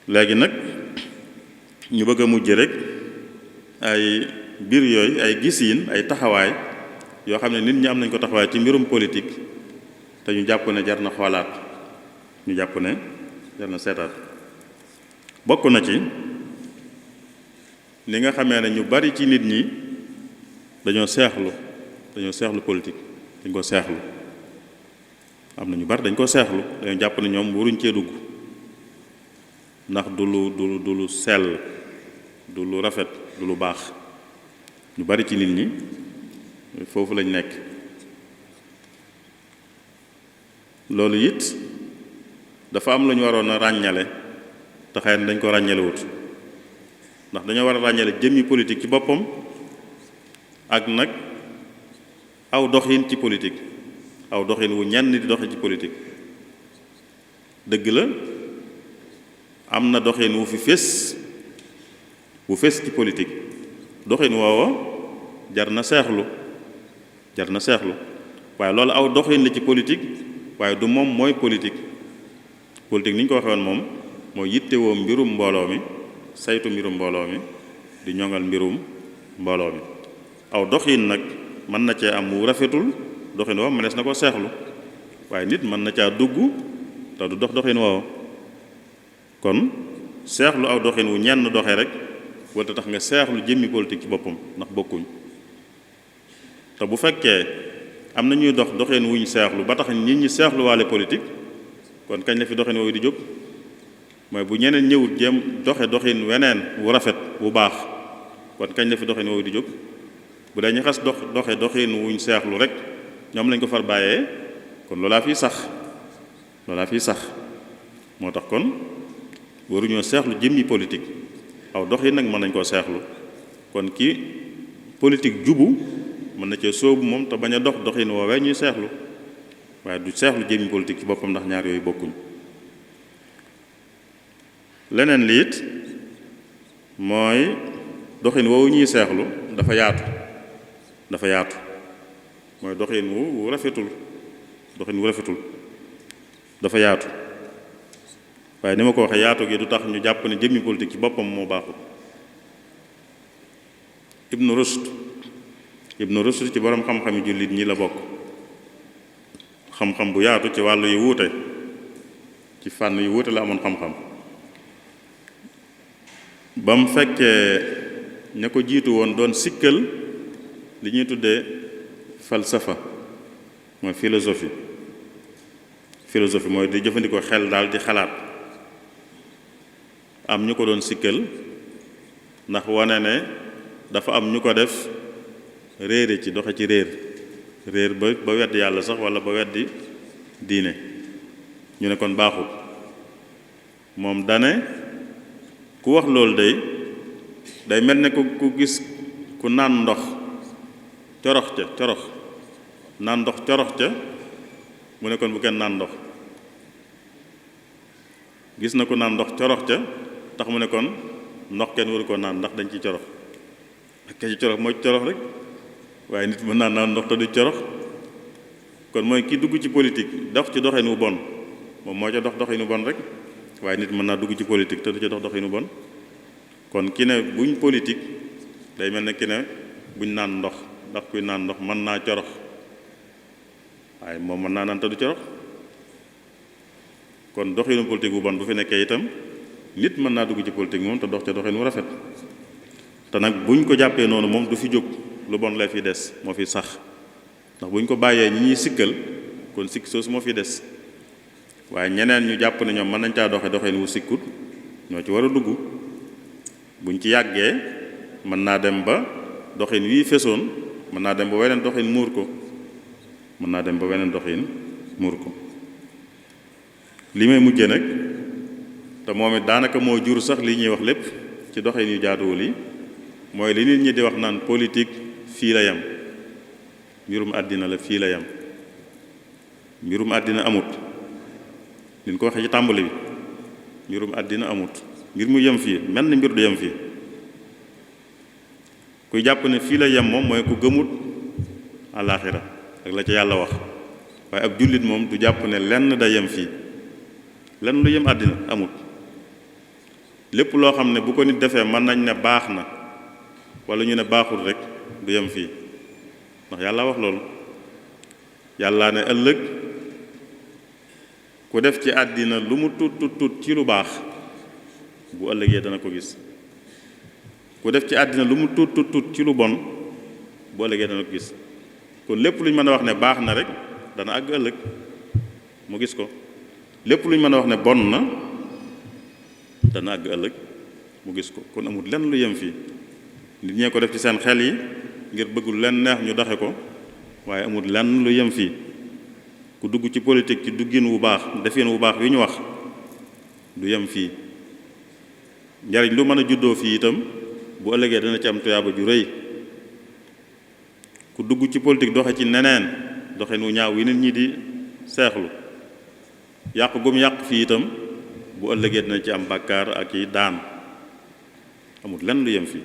léegi nag ñu bëgg a mujj rek ay mbir yooyu ay gisiin ay taxawaay yoo xam ne nit ñi am nañ ko taxawaay ci mbirum politique te ñu jàpp ne jar na xoolaat ñu jàpp ne jar na seetaat. bokk na ci ni nga xamee ne ñu bari ci nit ñi dañoo seexlu politique dañ ko seexlu. am na ñu bari dañ ko seexlu dañoo jàpp ne ñoom waruñ cee dugg ndax du lu sell du lu rafet du lu baax ñu bari ci nit ñi foofu lañ nekk loolu it dafa am lu ñu waroon a ràññale te xëy na dañ ko ràññalewut ndax dañoo war a ràññale jëmmi politique ci boppam ak nag aw doxin ci politique aw doxin wu ñenn di doxe ci politique dëgg la am na doxin wu fés ci politique doxin woowa jar na seexlu waaye loolu aw doxin la ci politique waaye du moom mooy politique ni ñu ko waxee woon moom mooy yittewoo mbirum mbooloo mi saytu mbirum mbooloo mi di ñoŋal mbirum mbooloo mi aw doxin nag mën na cee am wu rafetul doxin woowa mënees na ko seexlu waaye nit mën na caa dugg te du doxin woowa kon seexlu aw doxin wu ñenn doxee rek wala tax nga seexlu jëmmi politique ci boppam ndax bokkuñ te bu fekkee am na ñuy doxin wuñ seexlu ba tax nit ñi seexlu waale politique kon kañ la fi doxin woowu di jóg mooy bu ñeneen ñëwut jéem doxin weneen wu rafet wu baax kon kañ la fi doxin woowu di jóg bu dee ñu xas doxin wuñ seexlu rek ñoom lañ ko far bàyyee kon loolaa fiy sax moo tax kon waruñoo seexlu jëmmi politique aw doxin nag mën nañ koo seexlu kon ki politique jubu mën na cee sóobu moom te bañ a doxin woowee ñuy seexlu waaye du seexlu jëmmi politique ci boppam ndax ñaar yooyu bokkuñ leneen li it mooy doxin woowu ñuy seexlu dafa yaatu mooy doxin wu rafetul dafa yaatu waaye ni ma ko waxee yaatu gi du tax ñu jàpp ne jëmmi politique ci boppam moo baaxul Ibn Rushd ci boroom xam-xami jullit ñi la bokk xam-xam bu yaatu ci wàllu yu wuute ci fànn yu wuute la amoon xam-xam ba mu fekkee ña ko jiitu woon doon sikkal li ñuy tuddee falsafa mooy philosophie mooy di jëfandikoo xel daal di xalaat am ñu ko doon sikkal ndax wane ne dafa am ñu ko def réere ci doxe ci réer ba weddi yàlla sax walla ba weddi diine ñu ne kon baaxut moom dane ku wax loolu day mel ne ku gis ku naan ndox corox naan ndox corox ca mu ne kon bu kenn naan ndox gis na ku naan ndox corox ca tax mu ne kon ndox kenn waru ko naan ndax dañ ci corox ak ke ci corox mooy corox rek waaye nit mën naa naan ndox te du corox kon mooy ki dugg ci politique dox ci doxinu bon moom moo ca doxinu bon rek waaye nit mën naa dugg ci politique te du ca doxinu bon kon ki ne buñ politique day mel ne ki ne buñ naan ndox ndax kuy naan ndox mën naa corox waaye moom mën naa naan te du corox kon doxinu politique bu bon bu fi nekkee itam nit mën naa dugg ci politique moom te dox ca doxin wu rafet te nag buñ ko jàppee noonu moom du fi jóg lu bon lay fi des moo fi sax ndax buñ ko bàyyee ñi ñuy sikkal kon sikk soosu moo fi des waaye ñeneen ñu jàpp ne ñoom mën nañ caa doxin wu sikkut ñoo ci war a dugg buñ ci yàggee mën naa dem ba doxin wii fesoon mën naa dem ba weneen doxin muur ko li may mujje nag te moom it daanaka moo jur sax li ñuy wax lépp ci doxin yu jaaduwul yi mooy li nit ñi di wax naan politique fii la yem mbirum àddina la fii la yem mbirum àddina amut liñ ko waxee ci tàmbali bi mbirum àddina amut mbir mu yem fii mel ni mbir du yem fii kuy jàpp ne fii la yem moom mooy ku gëmut àllaaxira ak la ca yàlla wax waaye ab jullit moom du jàpp ne lenn da yem fii lenn lu yem àddina amut lépp loo xam ne bu ko nit defee mën nañ ne baax na wala ñu ne baaxul rek du yem fii ndax yàlla wax loolu yàlla ne ëllëg ku def ci àddina lu mu tut ci lu baax bu ëllëgee dana ko gis ku def ci àddina lu mu tut ci lu bon bu ëllëgee dana ko gis kon lépp lu ñu mën a wax ne baax na rek dana àgg ëllëg mu gis ko lépp lu ñu mën a wax ne bon na dana àgg ëllëg mu gis ko kon amul lenn lu yem fii nit ñee ko def ci seen xel yi ngir bëggul leen neex ñu doxe ko waaye amul lenn lu yem fii ku dugg ci politique ci duggin wu baax defin wu baax wi ñu wax du yem fii njariñ lu mën a juddoo fii itam bu ëllëgee dana ci am tuyaaba ju rëy ku dugg ci politique doxe ci neneen doxin wu ñaaw wi nit ñi di seexlu yàq gum yàq fii itam bu ëllëgee dina ci am bàkkaar ak i daan amul lenn lu yem fii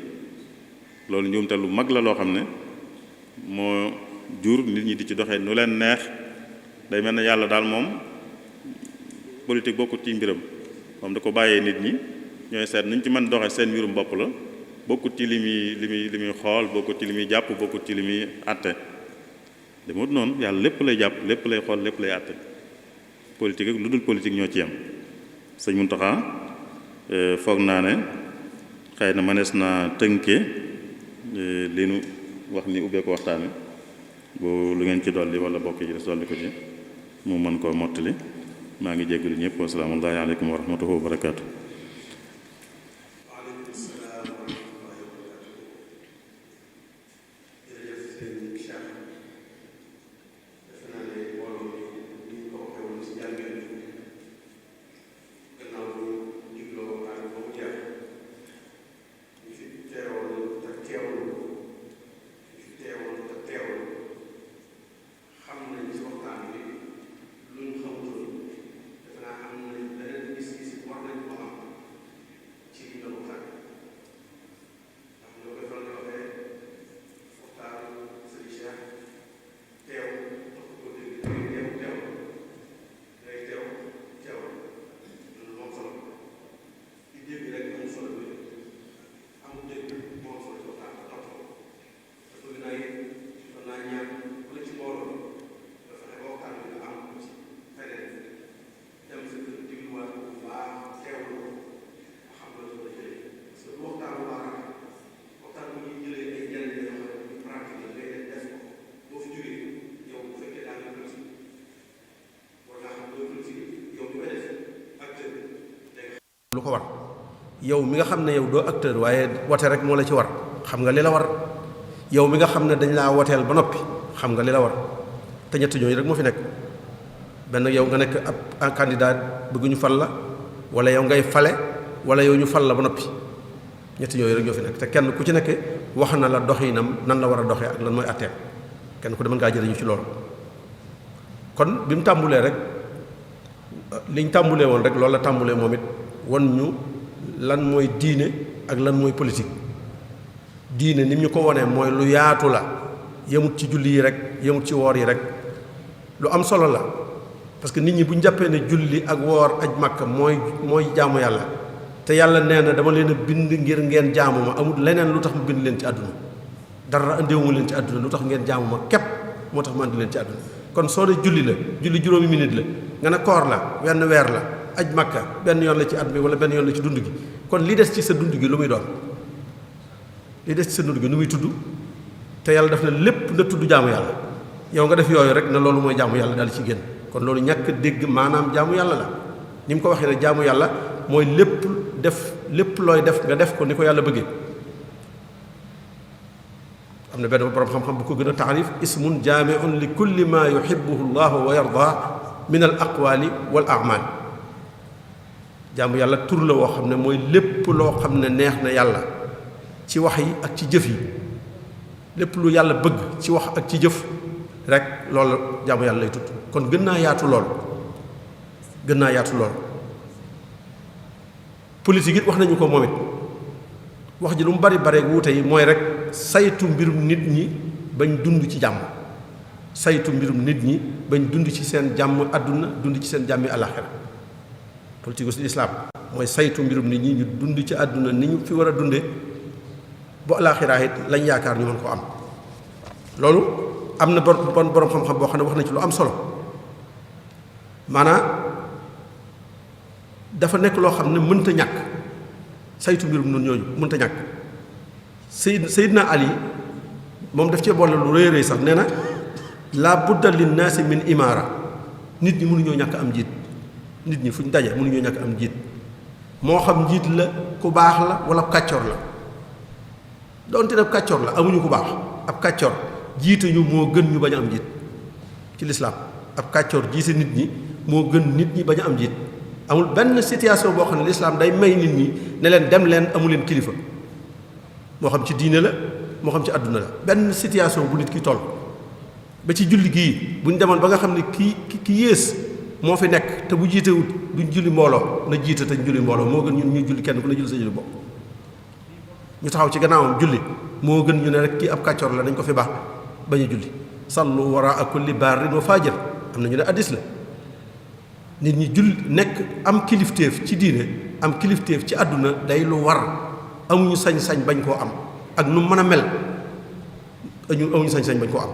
loolu njuumte lu mag la loo xam ne moo jur nit ñi di ci doxee nu leen neex day mel ne yàlla daal moom politique bokkut ci mbiram moom da ko bàyyee nit ñi ñooy seet nuñ ci mën doxe seen mbirum bopp la bokkut ci li muy xool bokkut ci li muy jàpp bokkut ci li muy àtte demut noonu yàlla lépp lay jàpp lépp lay xool lépp lay àtte politique ak lu dul politique ñoo ci yem sëñ Muntaxa foog naa ne xëy na mënees naa tënke li nu wax ni ubbee ko waxtaan wi bu lu ngeen ci dolli wala bokk yi des dolli ko ci mu mën koo mottali maa ngi jéggalu ñëpp assalaamu aleykum wa rahmatullahi wa barakaatu. lu ko war yow mi nga xam ne yow doo acteur waaye wote rek moo la ci war xam nga li la war yow mi nga xam ne dañ laa woteel ba noppi xam nga li la war te ñett ñooñu rek moo fi nekk benn yow nga nekk ab candidat bëgg ñu fal la wala yow ngay fale wala yow ñu fal la ba noppi ñett ñooñu rek ñoo fi nekk te kenn ku ci nekk wax na la doxinam nan la war a doxee ak lan mooy atteem kenn ku de mën ngaa jëriñu ci loolu kon bi mu tàmbulee rek liñ tàmbulee woon rek loolu la tàmbulee moom it won ñu lan mooy diine ak lan mooy politique diine ni ñu ko wonee mooy lu yaatu la yemut ci julli yi rek yemut ci woor yi rek lu am solo la parce que nit ñi bu ñu jàppee ne julli ak woor aj Makka mooy jaamu yàlla te yàlla nee na dama leen a bind ngir ngeen jaamu ma amul leneen lu tax mu bind leen ci àdduna dara andiwuma leen ci àdduna lu tax ngeen jaamu ma képp moo tax ma andi leen ci àdduna kon soo dee julli la julli juróomi minute la nga ne koor la wenn weer la aj Makka benn yoon la ci at mi wala benn yoon la ci dund gi kon li des ci sa dund gi lu muy doon li des ci sa dund gi nu muy tudd te yàlla def na lépp na tudd jaamu yàlla yow nga def yooyu rek ne loolu mooy jaamu yàlla daal ci génn kon loolu ñàkk dégg maanaam jaamu yàlla la ni mu ko waxee ne jaamu yàlla mooy lépp looy def nga def ko ni ko yàlla bëggee am na benn borom xam-xam bu ko gën a taarif ismun jaamiun li kulli ma yuhibbuhu llahu wa yarda min al aqwali wal a'mal jaamu yàlla tur la woo xam ne mooy lépp loo xam ne neex na yàlla ci wax yi ak ci jëf yi lépp lu yàlla bëgg ci wax ak ci jëf rek loolu jaamu yàlla lay tudd kon gën naa yaatu lool politique it wax nañu ko moom it wax ji lu mu bari bare wuute yi mooy rek saytu mbirum nit ñi bañ dund ci jàmm saytu mbirum nit ñi bañ dund ci seen jàmm àdduna dund ci seen jàmmi àlaxira politique aussi islam mooy saytu mbirum nit ñi ñu dund ci àdduna ni ñu fi war a dunde bu àlaxira it lañ yaakaar ñu mën ko am loolu am na borom xam-xam boo xam ne wax na ci lu am solo maanaam dafa nekk loo xam ne mënta ñàkk saytu mbirum noonu ñooñu mënta ñàkk Seydina Ali moom daf cee boole lu rëy rëy sax nee na la budda linnaasi min imaara nit ñi mënuñoo ñàkk am njiit nit ñi fu ñu daje mënuñoo ñàkk am njiit moo xam njiit la ku baax la wala kàccoor la doonte nag kàccoor la amuñu ku baax ab kàccoor jiite ñu moo gën ñu bañ a am njiit ci lislaam ab kàccoor jiite nit ñi moo gën nit ñi bañ a am jiit. amul benn situation boo xam ne lislaam day may nit ñi ne leen dem leen amu leen kilifa moo xam ci diine la moo xam ci àdduna la benn situation bu nit ki toll ba ci julli gii bu ñu demoon ba nga xam ne ki yées moo fi nekk te bu jiitewut duñ julli mbooloo na jiite te julli mbooloo moo gën ñun ñuy julli kenn ku ne julli sa julli bopp ñu taxaw ci gannaawam julli moo gën ñu ne rek kii ab kàccoor la dañ ko fi baax bañ a julli sallu waraa kulli barrin wa fajir am na ñu ne addis la nit ñi julli nekk am kilifteef ci diine am kilifteef ci àdduna day lu war amuñu sañ-sañ bañ koo am ak nu mën a mel amuñu sañ-sañ bañ koo am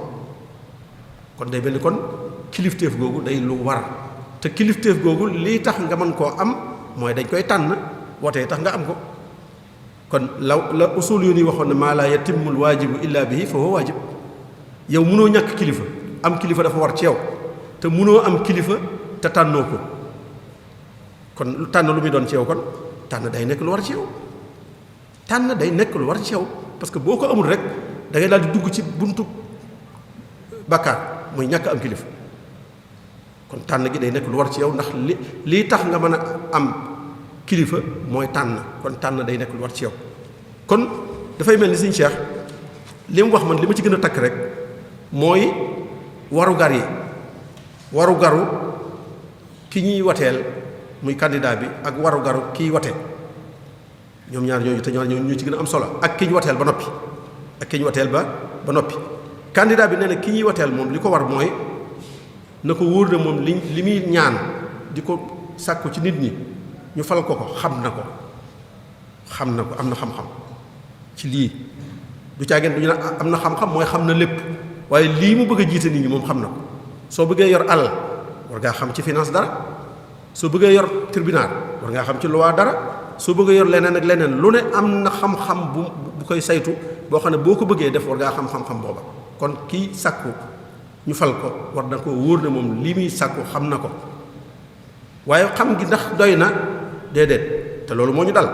kon day mel ni kon kilifteef googu day lu war te kilifteef googu lii tax nga mën koo am mooy dañ koy tànn wootee tax nga am ko kon la usul yu ni waxoon ne maa laa yatimmul waajibu illa bihi fa huwa waajib yow mënoo ñàkk kilifa am kilifa dafa war ci yow te mënoo am kilifa te tànnoo ko kon tànn lu muy doon ci yow kon tànn day nekk lu war ci yow tànn day nekk lu war ci yow parce que boo ko amul rek da ngay daal di dugg ci buntu bàkkaar muy ñàkk am kilifa kon tànn gi day nekk lu war ci yow ndax lii tax nga mën a am kilifa mooy tànn kon tànn day nekk lu war ci yow kon dafay mel ni Sëriñ Cheikh li mu wax man li ma ci gën a takk rek mooy warugar yi warugaru ki ñuy wateel muy candidat bi ak warugaru kiy wate ñoom ñaar ñooñu te ñaar ñooñu ñu ci gën a am solo ak ki ñu wateel ba noppi ak ki ñu wateel ba noppi candidat bi nee na ki ñuy wateel moom li ko war mooy na ko wóor na moom li muy ñaan di ko sàkku ci nit ñi ñu fal ko xam na ko am na xam-xam ci lii du caageen du ñu ne am na xam-xam mooy xam na lépp waaye lii mu bëgg a jiite nit ñi moom xam na ko soo bëggee yor alal war ngaa xam ci finance dara soo bëggee yor tribunal war ngaa xam ci loi dara soo bëggee yor leneen ak leneen lu ne am na xam-xam bu koy saytu boo xam ne boo ko bëggee def war ngaa xam-xam booba kon kii sàkku ñu fal ko war na ko wóor ne moom li muy sàkku xam na ko waaye xam gi ndax doy na déedéet te loolu moo ñu dal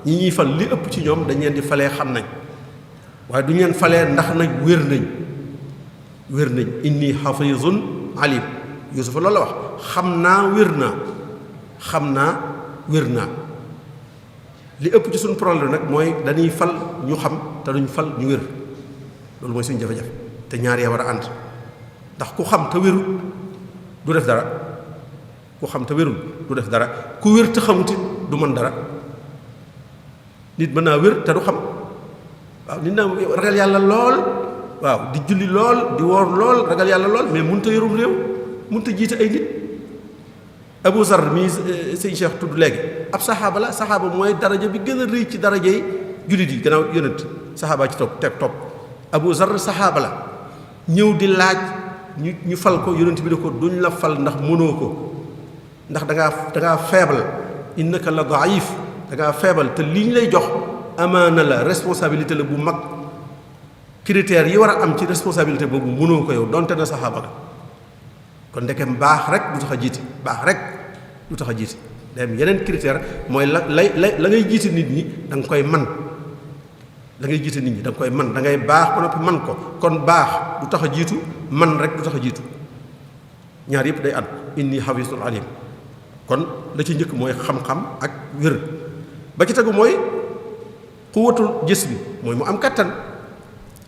ñi ñuy fal li ëpp ci ñoom dañ leen di falee xam nañ waaye du ñu leen falee ndax nag wér nañ inni xafizun alim Yuusufa loolu la wax xam naa wér naa li ëpp ci suñu problème nag mooy dañuy fal ñu xam te duñ fal ñu wér loolu mooy suñu jafe-jafe te ñaar ya war a ànd ndax ku xam te wérul du def dara ku wér te xamuti du mën dara nit mën naa wér te du xam waaw nit naa ragal yàlla lool waaw di julli lool di woor lool ragal yàlla lool mais mënut a yorum réew mënut a jiite ay nit Abu Zar mii sëñ Cheikh tudd léegi ab saxaaba la saxaaba mooy daraja bi gën a rëy ci daraja yi jullit yi gannaaw yonent saxaaba ci topp Abu Zar saxaaba la ñëw di laaj ñu fal ko yonent bi ne ko duñ la fal ndax mënoo ko ndax dangaa faible innaka la daif dangaa faible te li ñu lay jox amaana la responsabilité la bu mag critères yi war a am ci responsabilité boobu mënoo ko yow donte na saxaaba la kon ndekem baax rek du tax a jiite day am yeneen critère mooy la ngay jiite nit ñi da nga koy man da ngay baax ba noppi man ko kon baax du tax a jiitu man rek du tax a jiitu ñaar yëpp day ànd inni xafisul alim kon la ci njëkk mooy xam-xam ak wér ba ci tegu mooy xuwatul gis bi mooy mu am kattan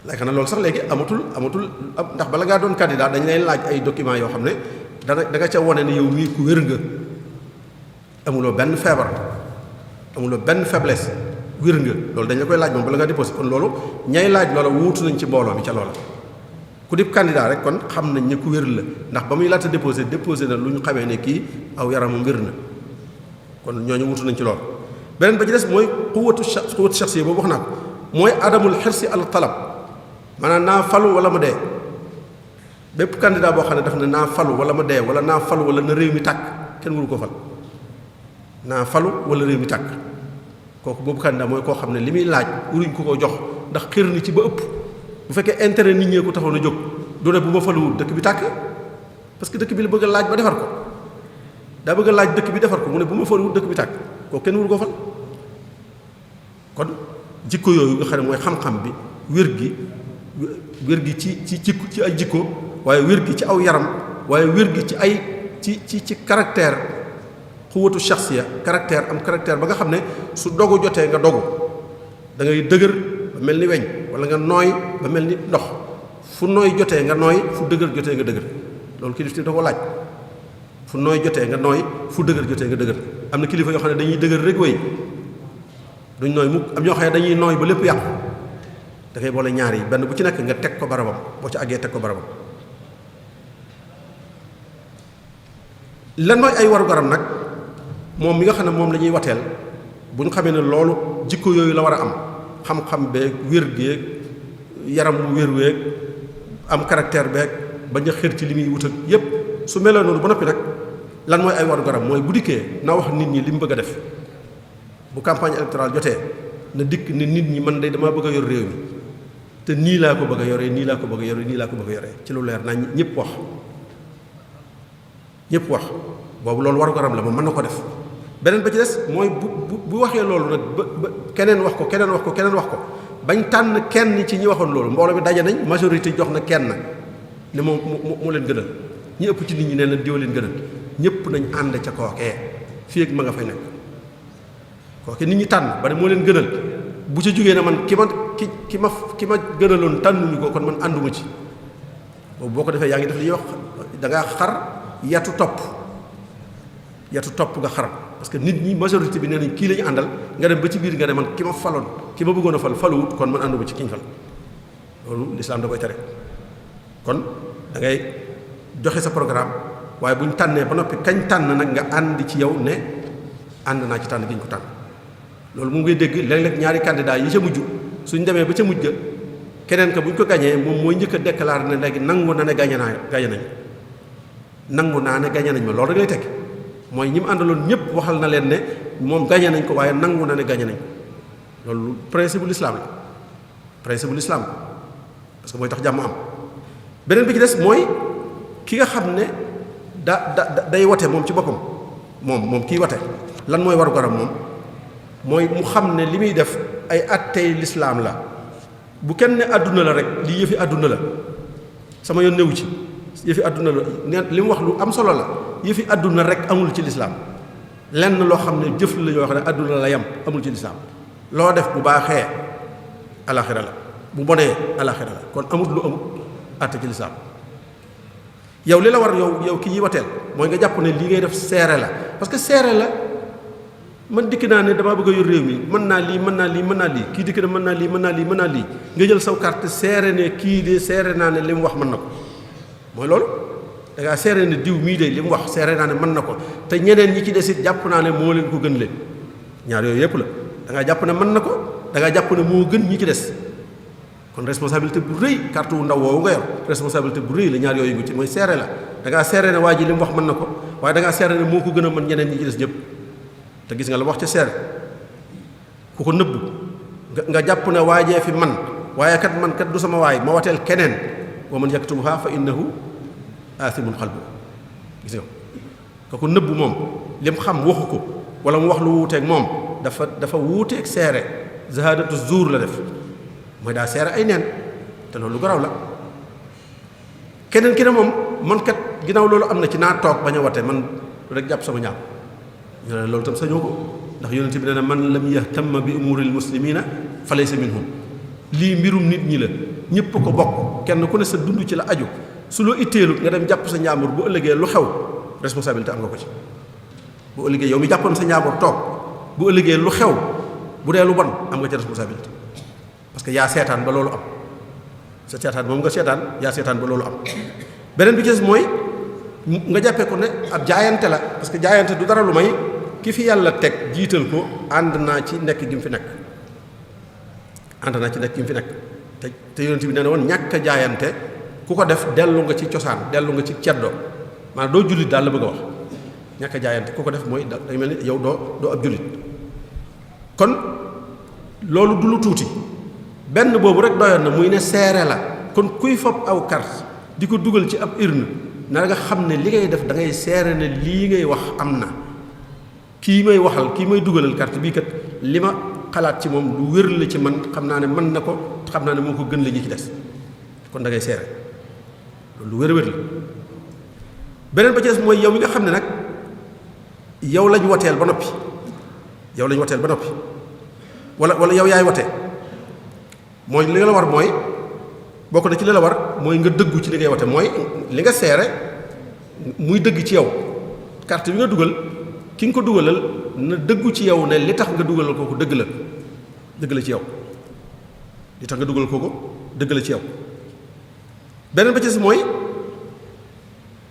laaka na loolu sax léegi amatul ndax bala ngaa doon candidat dañ lay laaj ay documents yoo xam ne da nga ca wone ne yow mii ku wér nga amuloo benn feebar amuloo benn faiblesse wér nga loolu dañ la koy laaj moom bala ngaa déposé kon loolu ñay laaj loola wuutu nañ ci mbooloo mi ca loola ku dib candidat rek kon xam nañ ne ku wér la ndax ba muy laata déposé na lu ñu xamee ne kii aw yaramam wér na kon ñooñu wuutu nañ ci loolu beneen ba ci des mooy xuwatu shaxsiya boobu wax naa ko mooy adamul xirsi al talab maanaam naa falu wala ma dee bépp candidat boo xam ne daf ne naa falu wala ma dee wala naa falu wala na réew mi tàkk kenn waru ko fal naa falu wala réew mi tàkk kooku boobu candidat mooy koo xam ne li muy laaj waruñ ko jox ndax xir ni ci ba ëpp bu fekkee intérêt nit ñee ko taxaw na jóg du ne bu ma faluwul dëkk bi tàkk parce que dëkk bi la bëgg a laaj ba defar ko daa bëgg a laaj dëkk bi defar ko mu ne bu ma faluwul dëkk bi tàkk kooku kenn waru ko fal kon jikko yooyu nga xam ne mooy xam-xam bi wér gi ci ay jikko waaye wér gi ci aw yaram waaye wér gi ci ay ci caractère xuwatu shaxsiya caractère am caractère ba nga xam ne su dogu jotee nga dogu da ngay dëgër ba mel ni weñ wala nga nooy ba mel ni ndox fu nooy jotee nga nooy fu dëgër jotee nga dëgër loolu kilifteef da ko laaj fu nooy jotee nga nooy fu dëgër jotee nga dëgër am na kilifa yoo xam ne dañuy dëgër rek wéy duñ nooy mukk am ñoo xam ne dañuy nooy ba lépp yàqu da ngay boole ñaar yi benn bu ci nekk nga teg ko barabam boo ci àggee teg ko barabam. lan mooy ay warugaram nag moom mi nga xam ne moom la ñuy wateel bu ñu xamee ne loolu jikko yooyu la war a am xam-xam beeg wér geeg yaram bu wér weeg am caractère beeg bañ a xër ci li muy wut ak yépp su melee noonu ba noppi nag lan mooy ay warugaram mooy bu dikkee na wax nit ñi li mu bëgg a def bu campagne électorale jotee na dikk ne nit ñi man de damaa bëgg a yor réew mi te nii laa ko bëgg a yoree nii laa ko bëgg a yoree nii laa ko bëgg a yoree ci lu leer naa ñëpp wax boobu loolu warugaram la moom mën na ko def. beneen ba ci des mooy bu waxee loolu nag ba keneen wax ko keneen wax ko keneen wax ko bañ tànn kenn ci ñi waxoon loolu mbooloo mi daje nañ majorité jox na kenn ne moom moo leen gënal ñi ëpp ci nit ñi nee na diw leen gënal ñëpp nañ ànd ca kookee fii ak ma nga fay nekk kooke nit ñi tànn ba ne moo leen gënal bu ca jógee ne man ki ma gënaloon tànnuñu ko kon man ànduma ci boobu boo ko defee yaa ngi def li ñuy wax da ngaa xar yatu topp nga xaram parce que nit ñi majorité bi nee nañ kii la ñu àndal nga dem ba ci biir nga ne man ki ma faloon ki ma bëggoon a fal faluwut kon man ànduma ci ki ñu fal loolu lislaam da koy tere kon da ngay joxe sa programme waaye bu ñu tànnee ba noppi kañ tànn nag nga ànd ci yow ne ànd naa ci tànn gi ñu ko tànn loolu mu ngay dégg léeg-léeg ñaari candidat yi ca mujj suñ demee ba ca mujj ga keneen ka bu ñu ko gañee moom mooy njëkk a déclaré ne léegi nangu na ne gañe nañ nangu naa ne gañe nañ ma loolu rek lay tekki mooy ñi mu àndaloon ñëpp waxal na leen ne moom gañe nañ ko waaye nangu na ne gañe nañ ko loolu principe bu l'islam la principe bu l'islam parce que mooy tax jàmm am beneen bi ci des mooy ki nga xam ne day wote moom ci boppam moom kii wote lan mooy waru garam moom mooy mu xam ne li muy def ay attey l'islam la bu kenn ne àdduna la rek lii yëfi àdduna la sama yoon newu ci yëfi àdduna la neen li mu wax lu am solo la yëfi àdduna rek amul ci lislaam lenn loo xam ne jëf la yoo xam ne àdduna la yam amul ci lislaam loo def bu baaxee alaxira la bu bonee alaxira la kon amul lu amul àtte ci lislaam yow li la war yow ki ñuy wateel mooy nga jàpp ne lii ngay def seere la parce que seere la man dikk naa ne damaa bëgg a yor réew mi mën naa lii kii dikk na mën naa lii nga jël saw carte seere ne kii de seere naa ne li mu wax mën na ko mooy loolu da ngaa seere ne diw mii de li mu wax seere naa ne mën na ko te ñeneen ñi ci des it jàpp naa ne moo leen ko gën leen ñaar yooyu yëpp la da ngaa jàpp ne mën na ko da ngaa jàpp ne moo gën ñi ci des kon responsabilité bu rëy carte wu ndaw woowu nga yor responsabilité bu rëy la ñaar yooyu ngi ci mooy seere la da ngaa seere ne waa ji li mu wax mën na ko waaye da ngaa seere ne moo ko gën a mën ñeneen ñi ci des ñëpp te gis nga la wax ca seere ku ko nëbb nga jàpp ne waajee fi man waaye kat man kat du sama waay ma wateel keneen wa man yaktumha fa innahu aathimun qalbu gis nga ko nëbb moom lim xam waxu ko wala mu wax lu wuuteeg moom dafa wuuteeg seere zahadatu zuur la def mooy daa seere ay neen te loolu lu garaw la keneen ki ne moom man kat ginnaaw loolu am na ci naa toog bañ a wate man rek jàpp sama ñaam ñu ne loolu tam sañoo ko ndax yonent bi nee na man lam yahtamma bi umuril muslimina fa laysa minhum lii mbirum nit ñi la ñëpp ko bokk kenn ku ne sa dund ci la aju su loo itteelut nga dem jàpp sa njaambur bu ëllëgee lu xew responsabilité am nga ko ci bu ëllëgee yow mi jàppoon sa njaambur toog bu ëllëgee lu xew bu dee lu bon am nga ci responsabilité parce que yaa seetaan ba loolu am sa seetaan moom nga seetaan yaa seetaan ba loolu am beneen bi ci des mooy nga jàppee ko ne ab jaayante la parce que jaayante du dara lu may ki fi yàlla teg jiital ko ànd naa ci nekk gi mu fi nekk te yonent bi nee na woon ñàkk a jaayante ku ko def dellu nga ci cosaan dellu nga ci ceddo maanaam doo jullit daal la bëgg a wax ñàkk a jaayante ku ko def mooy day mel ni yow doo ab jullit kon loolu du lu tuuti benn boobu rek doyoon na muy ne seere la kon kuy fob aw carte di ko dugal ci ab urne na nga xam ne li ngay def da ngay seere ne lii ngay wax am na kii may waxal kii may dugalal carte bii kat li ma xalaat ci moom lu wér la ci man xam naa ne mën na ko xam naa ne moo ko gën la ñi ci des kon da ngay seere loolu lu wér la beneen ba ci des mooy yow mi nga xam ne nag yow lañ woteel ba noppi wala yow yaay wote mooy li la war mooy bokk na ci li la war mooy nga dëggu ci li ngay wote mooy li nga seere muy dëgg ci yow carte bi nga dugal ki nga ko dugalal na dëggu ci yow ne li tax nga dugalal kooku dëgg la ci yow li tax nga dugalal kooku dëgg la ci yow beneen ba ci des mooy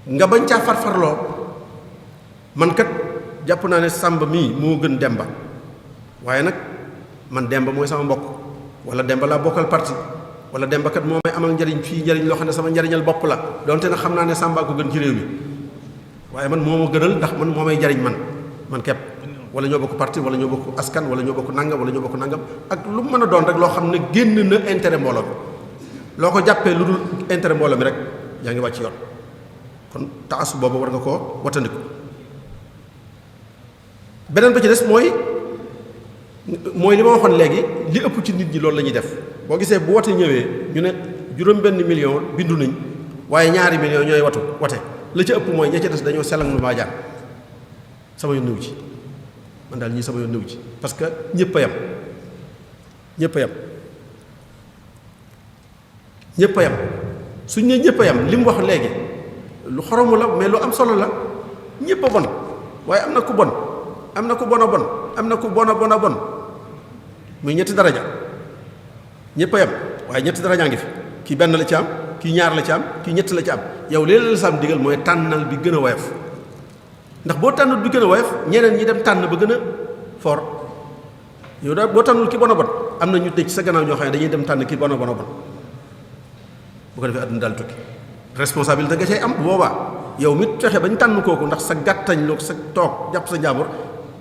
nga bañ caa farfarloo man kat jàpp naa ne Sàmba mii moo gën Demba waaye nag man Demba mooy sama mbokk wala Demba laa bokkal parti wala Demba kat moo may amal njariñ fii njariñ loo xam ne sama njariñal bopp la donte nag xam naa ne Sàmba ko gën ci réew mi waaye man moo ma gënal ndax man moo may jariñ man kepp wala ñoo bokk parti wala ñoo bokk askan wala ñoo bokk nangam wala ñoo bokk nangam ak lu mu mën a doon rek loo xam ne génn na intérêt mbooloo mi loo ko jàppee lu dul intérêt mbooloo mi rek yaa ngi wàcc yoon kon taasu boobu war nga koo wattandiku beneen ba ci des mooy li ma waxoon léegi li ëpp ci nit ñi loolu la ñuy def boo gisee bu wote ñëwee ñu ne juróom-benn million bindu nañ waaye 2 millions ñooy wote la ca ëpp mooy ña ca des dañoo selang lu maa jaan sama yoon nëw ci man daal ñii sama yoon nëw ci parce que ñëpp a yam suñ ne ñëpp a yam li mu wax léegi lu xoromu la mais lu am solo la ñëpp a bon waaye am na ku bon am na ku bon a bon am na ku bon a bon a bon muy ñetti daraja ñëpp a yam waaye ñetti darajaa ngi fi kii benn la ci am kii ñaar la ci am kii ñett la ci am yow léeg la sam digal mooy tànnal bi gën a woyof ndax boo tànnul bi gën a woyof ñeneen ñi dem tànn ba gën a fort yow daal boo tànnul ki bon a bon am na ñu ne ci sa gannaaw ñoo xam ne dañuy dem tànn ki bon a bon a bon bu ko defee àdduna daal tukki responsabilité nga cay am bu boobaa yow mit fexe bañ tànn kooku ndax sa gàttañ loog sa toog jàpp sa njaambur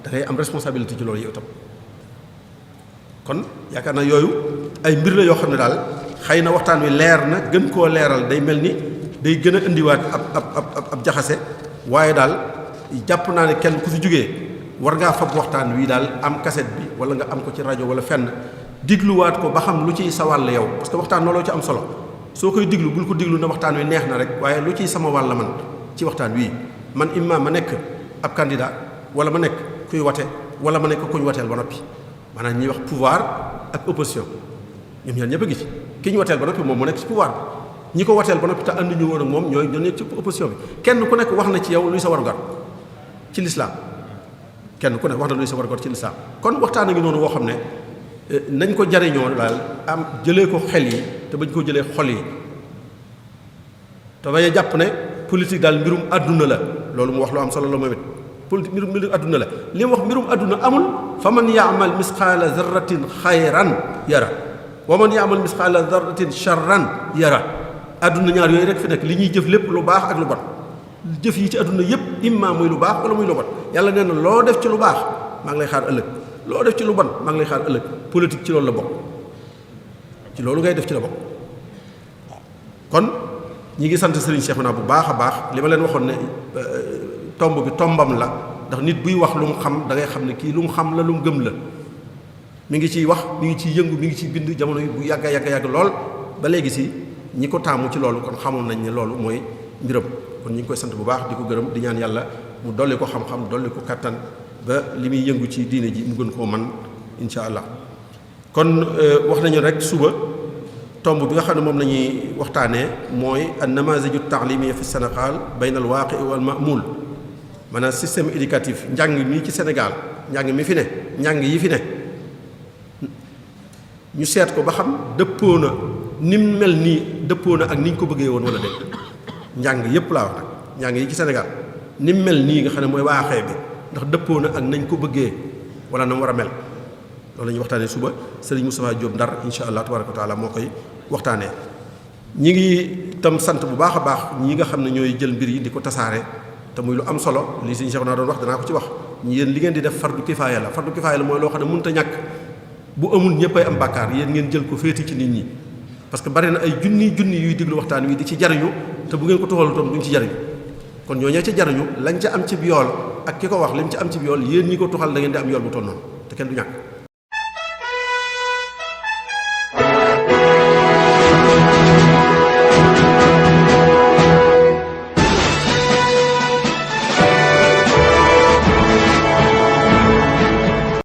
da ngay am responsabilité ci loolu yow tam kon yaakaar naa yooyu ay mbir la yoo xam ne daal xëy na waxtaan wi leer na gën koo leeral day mel ni day gën a indiwaat ab jaxase waaye daal jàpp naa ne kenn ku fi jógee war ngaa fab waxtaan wi daal am cassette bi wala nga am ko ci rajo wala fenn digluwaat ko ba xam lu ciy sa wàll yow parce que waxtaan looloo ci am solo soo koy diglu bul ko diglu na waxtaan wi neex na rek waaye lu ciy sama wàll man ci waxtaan wii man imma ma nekk ab candidat wala ma nekk kuy wate wala ma nekk kuñ wateel ba noppi maanaam ñuy wax pouvoir ak opposition ñoom ñaar ñëpp a ngi ci ki ñu wateel ba noppi moom mu nekk ci pouvoir bi ñi ko wateel ba noppi te ànd ñu woon ak moom ñoo nekk ci opposition bi kenn ku nekk wax na ci yow luy sa warugar ci lislaam kenn ku nekk wax na luy sa warugar ci lislaam kon waxtaan a ngi noonu woo xam ne nañ ko jariñoo daal am jëlee ko xel yi te bañ koo jëlee xol yi te bañ a jàpp ne politique daal mbirum àdduna la loolu mu wax lu am solo la moom it politique mbirum àdduna la li mu wax mbirum àdduna amul fa man yaamal misqaala zarratin xayran yara wa man yaamal misqaala zarratin charran yara àdduna ñaar yooyu rek fi nekk li ñuy jëf lépp lu baax ak lu bon jëf yi ci àdduna yépp imma muy lu baax wala muy lu bon yàlla nee na loo def ci lu baax maa ngi lay xaar ëllëg loo def ci lu bon maa ngi lay xaar ëllëg politique ci loolu la bokk ci loolu ngay def ci la bokk kon ñi ngi sant Serigne Cheikhouna bu baax a baax li ma leen waxoon ne tomb bi tombam la ndax nit buy wax lu mu xam da ngay xam ne kii lu mu xam la lu mu gëm la mi ngi ciy wax mi ngi ciy yëngu mi ngi ciy bind jamono yi bu yàgg lool ba léegi si ñi ko taamu ci loolu kon xamoon nañ ne loolu mooy mbiram kon ñi ngi koy sant bu baax di ko gërëm di ñaan yàlla mu dolli ko xam-xam dolli ko kattan ba li muy yëngu ci diine ji mu gën koo man insha allah kon wax nañu rek suba tomb bi nga xam ne moom la ñuy waxtaanee mooy an namaziju taalimiya fi Sénégal bayna al waaqi wal ma'mul maanaam système éducatif njàng mi ci Sénégal njàng mi fi ne njàng yi fi ne ñu seet ko ba xam dëppoo na ni mu mel nii dëppoo na ak ni ñu ko bëggee woon wala déet njàng yépp laa wax nag njàng yi ci Sénégal ni mu mel nii nga xam ne mooy waaxee bi ndax dëppoo na ak nañ ko bëggee wala na mu war a mel loolu la ñuy waxtaanee suba Serigne Moustapha Diop Ndar insha allah tabaraka wa taala moo koy waxtaanee. ñi ngi tam sant bu baax a baax ñi nga xam ne ñooy jël mbir yi di ko tasaare te muy lu am solo li Serigne Cheikhouna doon wax danaa ko ci wax yéen li ngeen di def fardu kifaaya la fardu kifaaya la mooy loo xam ne mënut a ñàkk bu amul ñëppay am bàkkaar yéen ngeen jël ko féeti ci nit ñi parce que bari na ay junni yuy diglu waxtaan wi di ci jariñu te bu ngeen ko toxalu tam duñ ci jariñu kon ñooñu ca jariñu lañ ca am ci yool ak ki ko wax lim ci am ci yool yéen ñi ko tuxal da ngeen di am yool bu toll noonu te kenn du ñàkk